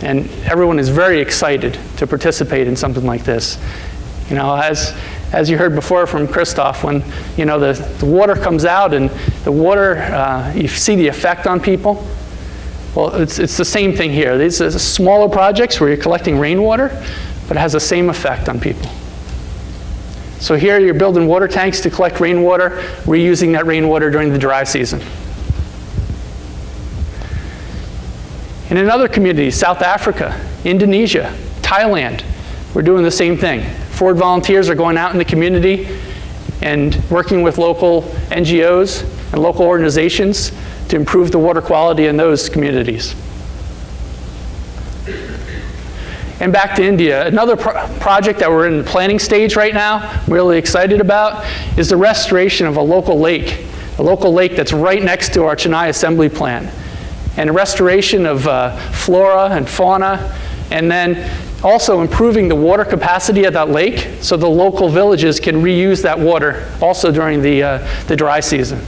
And everyone is very excited to participate in something like this. As you heard before from Christoph, when the water comes out and the water, you see the effect on people. Well, it's the same thing here. These are smaller projects where you're collecting rainwater, but it has the same effect on people. So here you're building water tanks to collect rainwater, reusing that rainwater during the dry season. And in other communities, South Africa, Indonesia, Thailand, we're doing the same thing. Ford volunteers are going out in the community and working with local NGOs and local organizations to improve the water quality in those communities. And back to India, another project that we're in the planning stage right now, I'm really excited about, is the restoration of a local lake that's right next to our Chennai assembly plant. And a restoration of flora and fauna, and then also improving the water capacity of that lake so the local villages can reuse that water also during the dry season.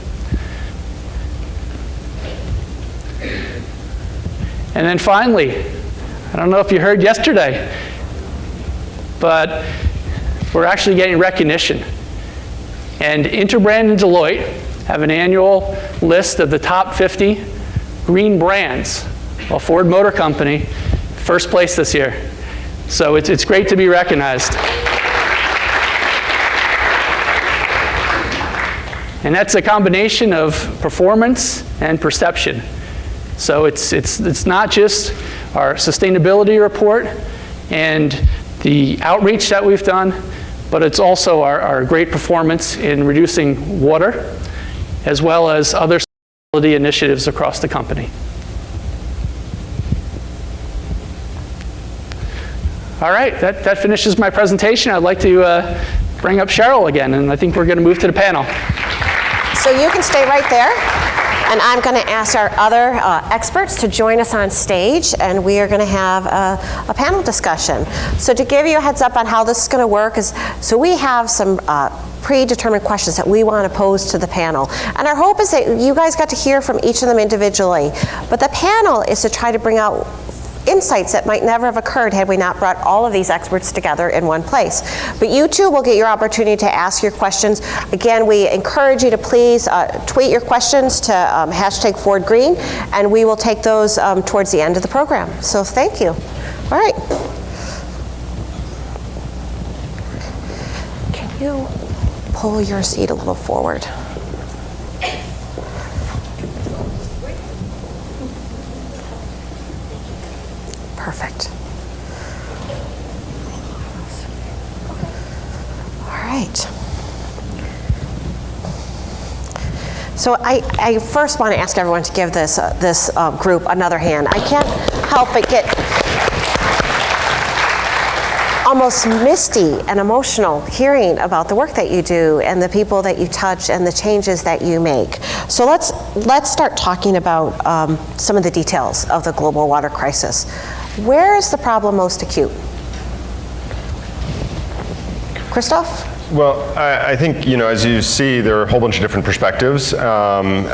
And then finally, I don't know if you heard yesterday, but we're actually getting recognition. And Interbrand and Deloitte have an annual list of the top 50 green brands. Well, Ford Motor Company, first place this year. So it's great to be recognized. And that's a combination of performance and perception. So it's not just our sustainability report and the outreach that we've done, but it's also our great performance in reducing water, as well as other sustainability initiatives across the company. All right, that finishes my presentation. I'd like to bring up Sheryl again, and I think we're going to move to the panel. So you can stay right there. And I'm going to ask our other experts to join us on stage, and we are going to have a panel discussion. So to give you a heads up on how this is going to work is, so we have some predetermined questions that we want to pose to the panel. And our hope is that you guys got to hear from each of them individually. But the panel is to try to bring out insights that might never have occurred had we not brought all of these experts together in one place. But you too will get your opportunity to ask your questions. Again, we encourage you to please tweet your questions to #FordGreen, and we will take those towards the end of the program. So thank you. All right. Can you pull your seat a little forward? Perfect. All right. So I first want to ask everyone to give this group another hand. I can't help but get almost misty and emotional hearing about the work that you do and the people that you touch and the changes that you make. So let's start talking about some of the details of the global water crisis. Where is the problem most acute? Christoph? Well, I think, as you see, there are a whole bunch of different perspectives around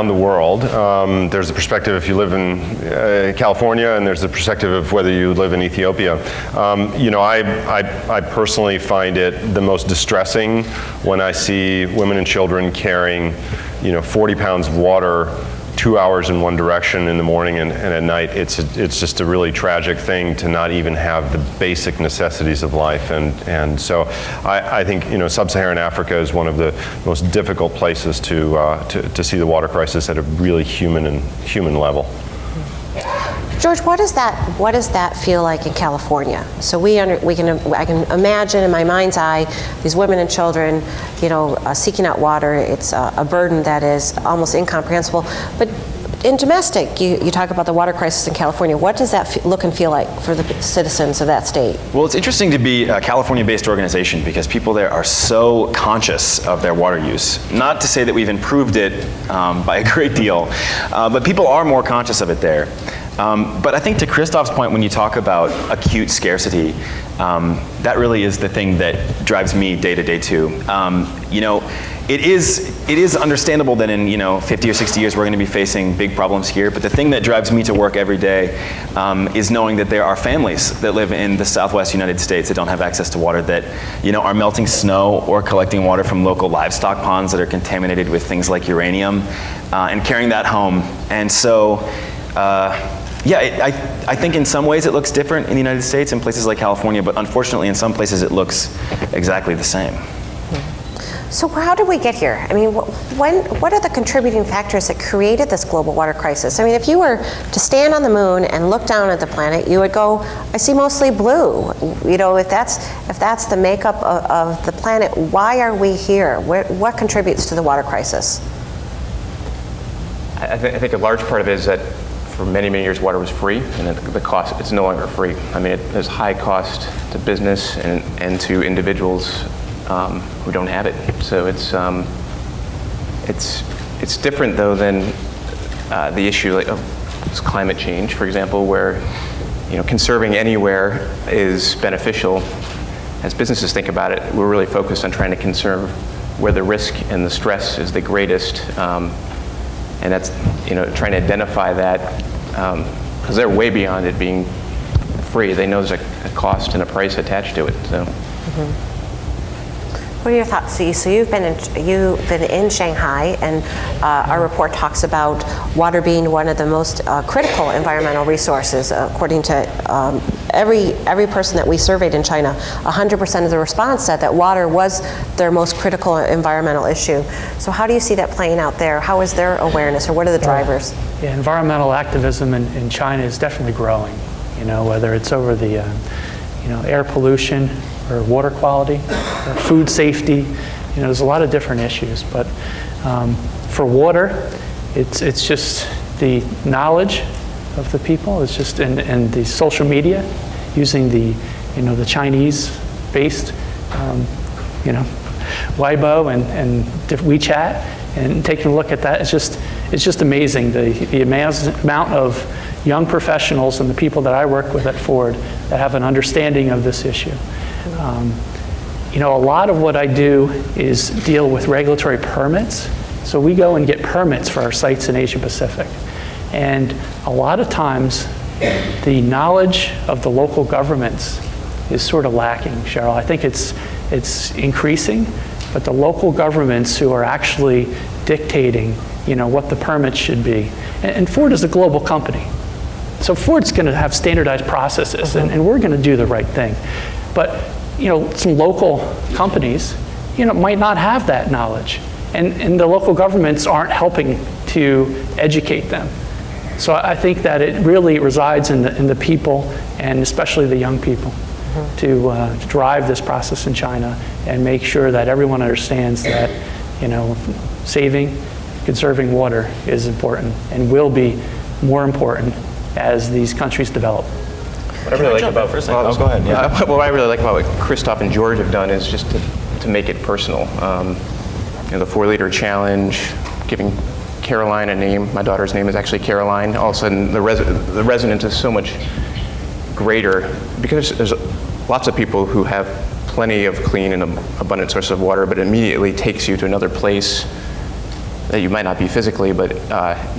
the world. There's the perspective if you live in California, and there's the perspective of whether you live in Ethiopia. I personally find it the most distressing when I see women and children carrying, 40 pounds of water 2 hours in one direction in the morning and at night. It's just a really tragic thing to not even have the basic necessities of life. And so I think sub-Saharan Africa is one of the most difficult places to see the water crisis at a really human level. George, what does that feel like in California? So I can imagine in my mind's eye these women and children, seeking out water. It's a burden that is almost incomprehensible. But in domestic, you talk about the water crisis in California. What does that look and feel like for the citizens of that state? Well, it's interesting to be a California-based organization because people there are so conscious of their water use. Not to say that we've improved it by a great deal, but people are more conscious of it there. But I think to Christoph's point, when you talk about acute scarcity, that really is the thing that drives me day to day too. It is understandable that in 50 or 60 years we're going to be facing big problems here. But the thing that drives me to work every day is knowing that there are families that live in the Southwest United States that don't have access to water, that are melting snow or collecting water from local livestock ponds that are contaminated with things like uranium, and carrying that home. And so. I think in some ways it looks different in the United States in places like California, but unfortunately in some places it looks exactly the same. So how did we get here? I mean, what are the contributing factors that created this global water crisis? I mean, if you were to stand on the moon and look down at the planet, you would go, I see mostly blue. If that's the makeup of the planet, why are we here? What contributes to the water crisis? I think a large part of it is that for many, many years water was free, and the cost, it's no longer free. I mean, there's high cost to business and to individuals who don't have it. So it's different though than the issue of climate change, for example, where conserving anywhere is beneficial. As businesses think about it, we're really focused on trying to conserve where the risk and the stress is the greatest. And that's, trying to identify that, because they're way beyond it being free. They know there's a cost and a price attached to it. So. Mm-hmm. What are your thoughts? So you've been in Shanghai, and our report talks about water being one of the most critical environmental resources. According to every person that we surveyed in China, 100% of the response said that water was their most critical environmental issue. So how do you see that playing out there? How is their awareness, or what are the drivers? Yeah, environmental activism in China is definitely growing. Whether it's over the air pollution, or water quality, or food safety. There's a lot of different issues, but for water, it's just the knowledge of the people. It's just and the social media, using the Chinese-based Weibo and WeChat, and taking a look at that. It's just amazing the amount of young professionals and the people that I work with at Ford that have an understanding of this issue. A lot of what I do is deal with regulatory permits. So we go and get permits for our sites in Asia Pacific. And a lot of times, the knowledge of the local governments is sort of lacking, Sheryl. I think it's increasing, but the local governments who are actually dictating, what the permits should be. And Ford is a global company. So Ford's going to have standardized processes, and we're going to do the right thing. But some local companies, might not have that knowledge, and the local governments aren't helping to educate them. So I think that it really resides in the people, and especially the young people, to drive this process in China and make sure that everyone understands that, saving, conserving water is important and will be more important as these countries develop. What I really like about go ahead. Yeah. what I really like about what Christoph and George have done is just to make it personal. The 4-liter challenge, giving Caroline a name. My daughter's name is actually Caroline. All of a sudden, the resonance is so much greater because there's lots of people who have plenty of clean and abundant sources of water, but it immediately takes you to another place that you might not be physically, but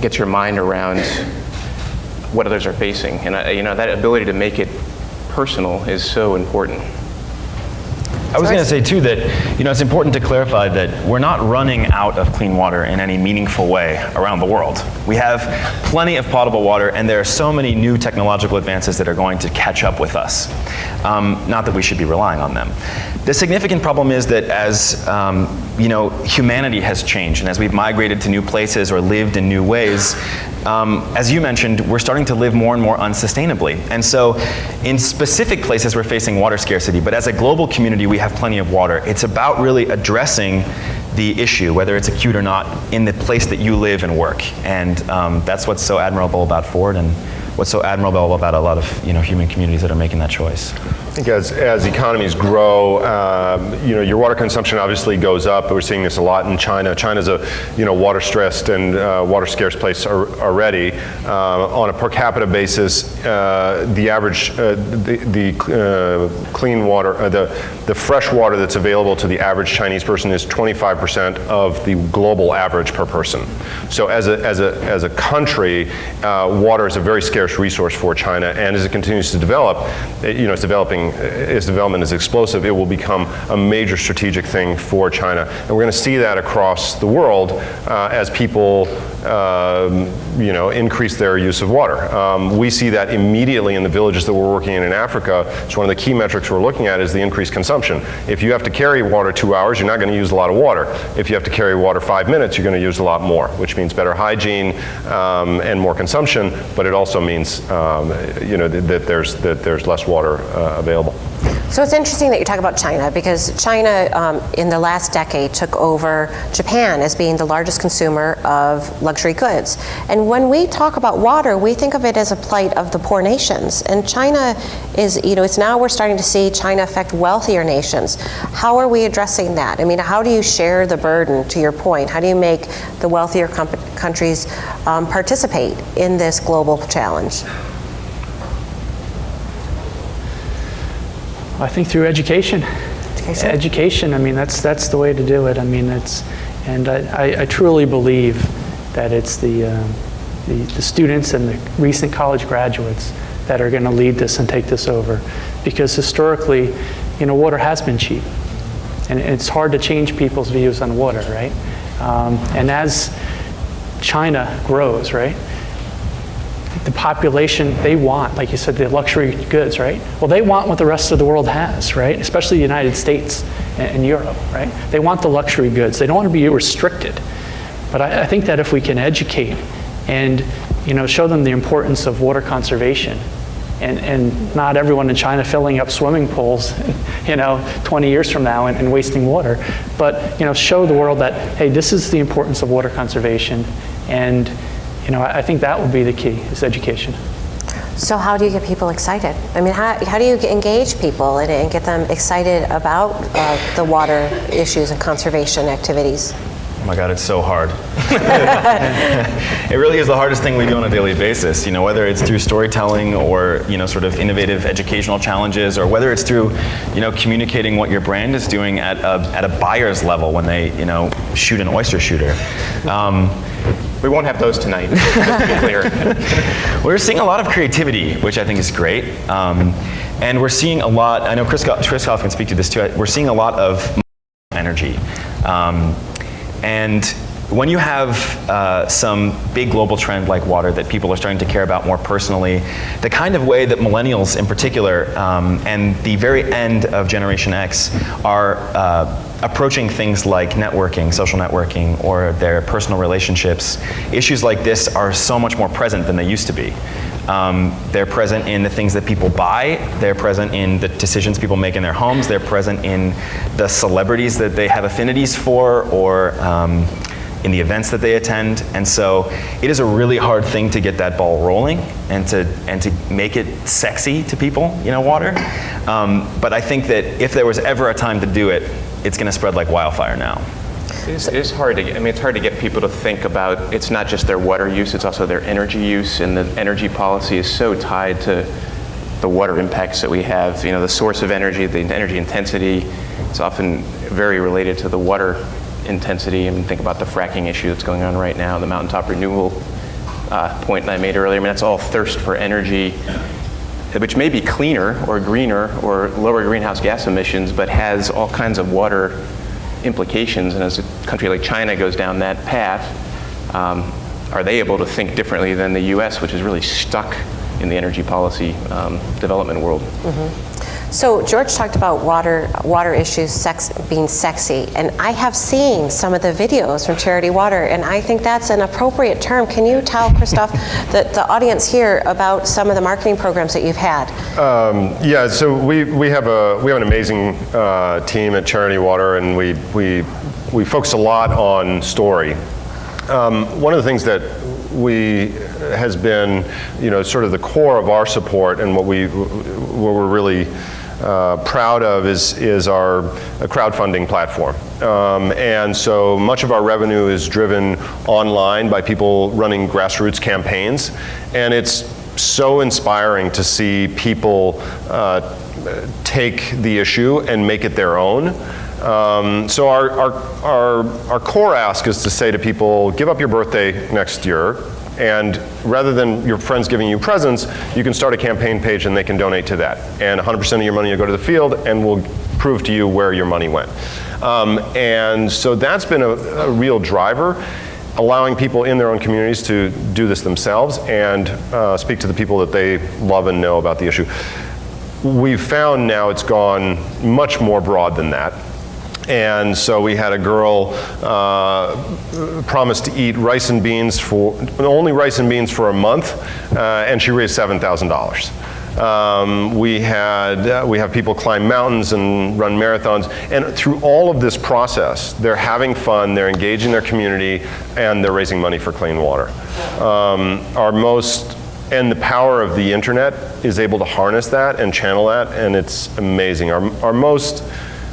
gets your mind around what others are facing. And that ability to make it personal is so important. I was going to say too that it's important to clarify that we're not running out of clean water in any meaningful way around the world. We have plenty of potable water, and there are so many new technological advances that are going to catch up with us. Not that we should be relying on them. The significant problem is that as humanity has changed, and as we've migrated to new places or lived in new ways, as you mentioned, we're starting to live more and more unsustainably. And so in specific places, we're facing water scarcity, but as a global community, we have plenty of water. It's about really addressing the issue, whether it's acute or not, in the place that you live and work. And that's what's so admirable about Ford and what's so admirable about a lot of human communities that are making that choice. I think as economies grow, your water consumption obviously goes up. We're seeing this a lot in China. China's a water stressed and water scarce place already. On a per capita basis, the average clean water, the fresh water that's available to the average Chinese person is 25% of the global average per person. So as a country, water is a very scarce resource for China, and as it continues to develop, it's developing. Its development is explosive. It will become a major strategic thing for China, and we're going to see that across the world as people, increase their use of water. We see that immediately in the villages that we're working in Africa. So one of the key metrics we're looking at is the increased consumption. If you have to carry water 2 hours, you're not going to use a lot of water. If you have to carry water 5 minutes, you're going to use a lot more, which means better hygiene and more consumption. But it also means that there's less water available. So it's interesting that you talk about China, because China in the last decade took over Japan as being the largest consumer of luxury goods. And when we talk about water, we think of it as a plight of the poor nations. And China is, it's now we're starting to see China affect wealthier nations. How are we addressing that? I mean, how do you share the burden, to your point? How do you make the wealthier countries participate in this global challenge? I think through education. Education, I mean, that's the way to do it. I mean, I truly believe that it's the students and the recent college graduates that are going to lead this and take this over. Because historically, water has been cheap. And it's hard to change people's views on water, right? And as China grows, right? The population, they want, like you said, the luxury goods, right? Well, they want what the rest of the world has, right? Especially the United States and Europe, right? They want the luxury goods. They don't want to be restricted. But I think that if we can educate and, show them the importance of water conservation, and not everyone in China filling up swimming pools, 20 years from now and wasting water, but, show the world that, hey, this is the importance of water conservation, and I think that would be the key, is education. So how do you get people excited? I mean, how do you engage people and get them excited about the water issues and conservation activities? Oh my God, it's so hard. It really is the hardest thing we do on a daily basis, whether it's through storytelling or, sort of innovative educational challenges, or whether it's through, communicating what your brand is doing at a buyer's level when they, shoot an oyster shooter. We won't have those tonight, just to be clear. We're seeing a lot of creativity, which I think is great. And we're seeing a lot, I know Christoph can speak to this too, we're seeing a lot of energy. And when you have some big global trend like water that people are starting to care about more personally, the kind of way that millennials in particular and the very end of Generation X are approaching things like networking, social networking, or their personal relationships, issues like this are so much more present than they used to be. They're present in the things that people buy, they're present in the decisions people make in their homes, they're present in the celebrities that they have affinities for, or in the events that they attend. And so it is a really hard thing to get that ball rolling and to make it sexy to people, water. But I think that if there was ever a time to do it, it's going to spread like wildfire now. It's hard to get, it's hard to get people to think about, it's not just their water use, it's also their energy use, and the energy policy is so tied to the water impacts that we have. The source of energy, the energy intensity, is often very related to the water intensity. Think about the fracking issue that's going on right now, the mountaintop renewal point that I made earlier. That's all thirst for energy, which may be cleaner or greener or lower greenhouse gas emissions, but has all kinds of water implications. And as a country like China goes down that path, are they able to think differently than the US, which is really stuck in the energy policy development world? So George talked about water issues being sexy, and I have seen some of the videos from Charity Water, and I think that's an appropriate term. Can you tell, Christoph, the audience here about some of the marketing programs that you've had? Yeah, so we have an amazing team at Charity Water, and we focus a lot on story. One of the things that has been, sort of the core of our support, and what we're really proud of is our crowdfunding platform. And so much of our revenue is driven online by people running grassroots campaigns, and it's so inspiring to see people take the issue and make it their own. So our core ask is to say to people, give up your birthday next year, and rather than your friends giving you presents, you can start a campaign page and they can donate to that. And 100% of your money will go to the field, and we'll prove to you where your money went. And so that's been a real driver, allowing people in their own communities to do this themselves and speak to the people that they love and know about the issue. We've found now it's gone much more broad than that. And so we had a girl promise to eat only rice and beans for a month, and she raised $7,000. We have people climb mountains and run marathons, and through all of this process, they're having fun, they're engaging their community, and they're raising money for clean water. And the power of the internet is able to harness that and channel that, and it's amazing.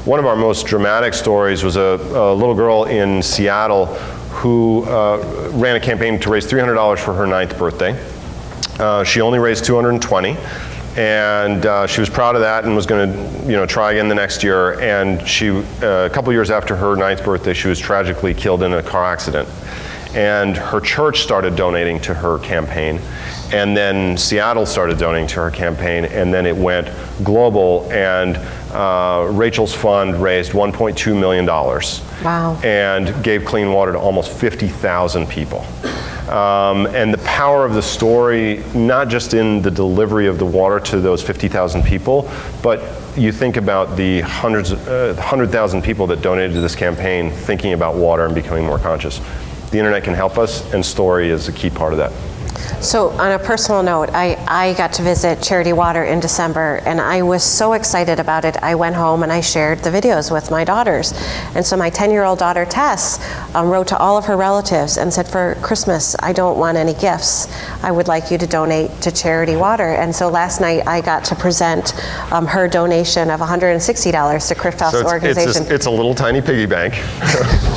One of our most dramatic stories was a little girl in Seattle who ran a campaign to raise $300 for her 9th birthday. She only raised $220, and she was proud of that and was going to try again the next year. And a couple years after her 9th birthday, she was tragically killed in a car accident. And her church started donating to her campaign, and then Seattle started donating to her campaign, and then it went global, and Rachel's fund raised $1.2 million. Wow. And gave clean water to almost 50,000 people. And the power of the story, not just in the delivery of the water to those 50,000 people, but you think about the 100,000 people that donated to this campaign thinking about water and becoming more conscious. The internet can help us, and story is a key part of that. So on a personal note, I got to visit Charity Water in December, and I was so excited about it. I went home and I shared the videos with my daughters. And so my 10-year-old daughter, Tess, wrote to all of her relatives and said, for Christmas, I don't want any gifts. I would like you to donate to Charity Water. And so last night I got to present her donation of $160 to Christoph's organization. It's a little tiny piggy bank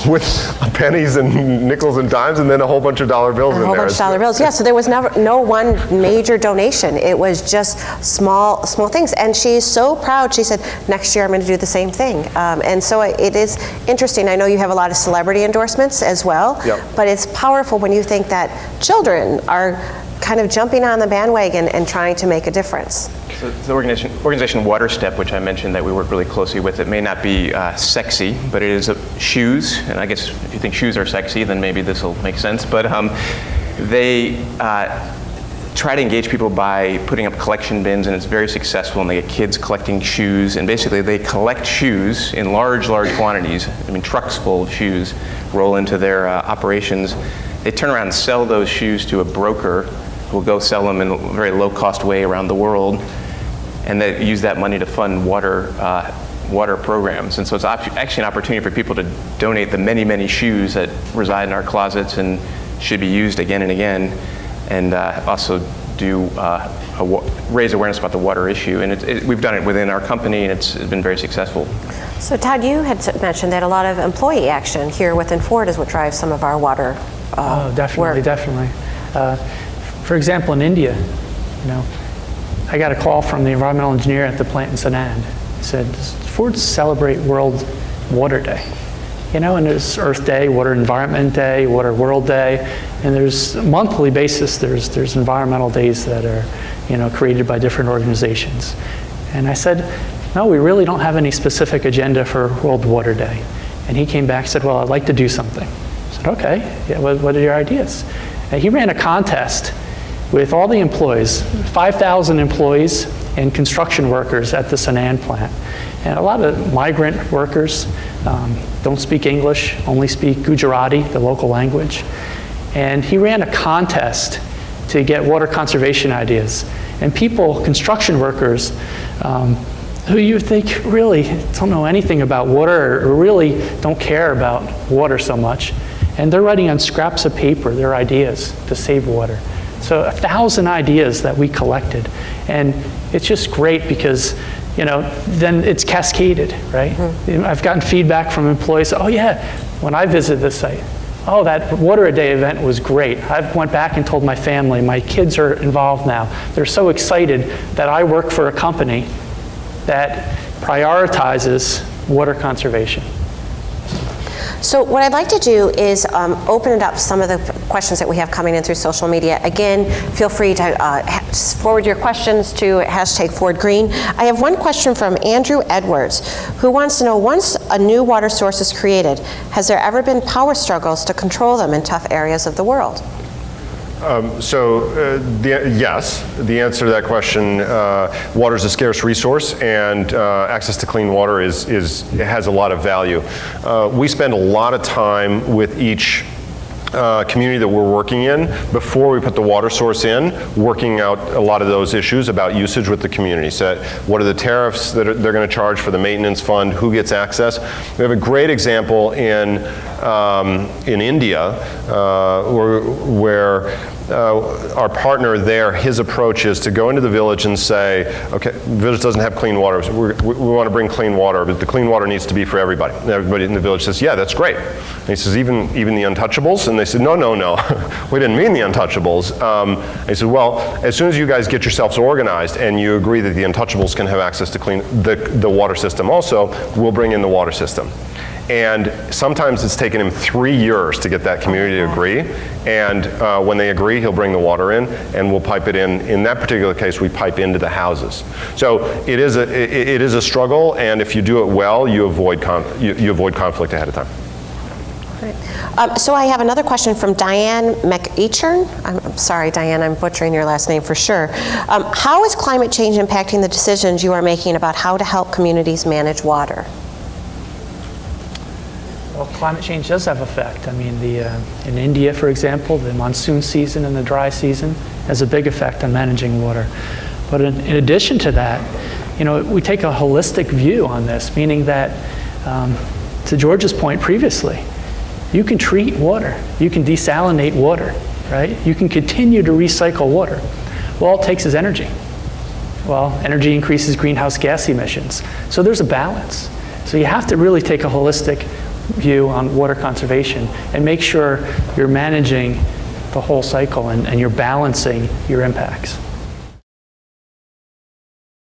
with pennies and nickels and dimes, and then a whole bunch of dollar bills in there. A whole bunch of dollar bills, yeah. So there was no one major donation. It was just small things. And she's so proud. She said, next year I'm going to do the same thing. And so it is interesting. I know you have a lot of celebrity endorsements as well. Yep. But it's powerful when you think that children are kind of jumping on the bandwagon and trying to make a difference? So the organization Water Step, which I mentioned that we work really closely with, it may not be sexy, but it is shoes. And I guess if you think shoes are sexy, then maybe this will make sense. But they try to engage people by putting up collection bins, and it's very successful, and they get kids collecting shoes, and basically they collect shoes in large quantities. I mean, trucks full of shoes roll into their operations. They turn around and sell those shoes to a broker who will go sell them in a very low-cost way around the world, and they use that money to fund water programs. And so it's actually an opportunity for people to donate the many shoes that reside in our closets and should be used again and again, and also do raise awareness about the water issue. And we've done it within our company, and it's been very successful. So Todd, you had mentioned that a lot of employee action here within Ford is what drives some of our water definitely, work. definitely. For example, in India, I got a call from the environmental engineer at the plant in Sanand. He said, "Does Ford celebrate World Water Day?" And there's Earth Day, Water Environment Day, Water World Day, and there's monthly basis. There's environmental days that are, created by different organizations. And I said, "No, we really don't have any specific agenda for World Water Day." And he came back and said, "Well, I'd like to do something." I said, "Okay, yeah, what are your ideas?" And he ran a contest with all the employees, 5,000 employees and construction workers at the Sanand plant. And a lot of migrant workers don't speak English, only speak Gujarati, the local language. And he ran a contest to get water conservation ideas. And people, construction workers, who you think really don't know anything about water or really don't care about water so much, and they're writing on scraps of paper their ideas to save water. So 1,000 ideas that we collected. And it's just great because then it's cascaded, right? Mm-hmm. I've gotten feedback from employees, "Oh yeah, when I visit this site, oh, that Water a Day event was great. I went back and told my family, my kids are involved now. They're so excited that I work for a company that prioritizes water conservation." So what I'd like to do is open it up some of the questions that we have coming in through social media. Again, feel free to forward your questions to #FordGreen. I have one question from Andrew Edwards, who wants to know, once a new water source is created, has there ever been power struggles to control them in tough areas of the world? Yes, the answer to that question, water is a scarce resource, and access to clean water has a lot of value. We spend a lot of time with each community that we're working in before we put the water source in, working out a lot of those issues about usage with the community. So what are the tariffs that they're going to charge for the maintenance fund, who gets access. We have a great example in India where our partner there, his approach is to go into the village and say, okay, the village doesn't have clean water, so we want to bring clean water, but the clean water needs to be for everybody. And everybody in the village says, yeah, that's great. And he says, even the untouchables? And they said, no, we didn't mean the untouchables. And he said, well, as soon as you guys get yourselves organized and you agree that the untouchables can have access to the water system also, we'll bring in the water system. And sometimes it's taken him 3 years to get that community to agree. And when they agree, he'll bring the water in, and we'll pipe it in. In that particular case, we pipe into the houses. So it is a struggle, and if you do it well, you avoid conflict ahead of time. Right. So I have another question from Diane McEachern. I'm sorry, Diane, I'm butchering your last name for sure. How is climate change impacting the decisions you are making about how to help communities manage water? Well, climate change does have effect. I mean, in India, for example, the monsoon season and the dry season has a big effect on managing water. But in addition to that, we take a holistic view on this, meaning that, to George's point previously, you can treat water, you can desalinate water, right? You can continue to recycle water. Well, all it takes is energy. Well, energy increases greenhouse gas emissions. So there's a balance. So you have to really take a holistic view on water conservation and make sure you're managing the whole cycle and you're balancing your impacts.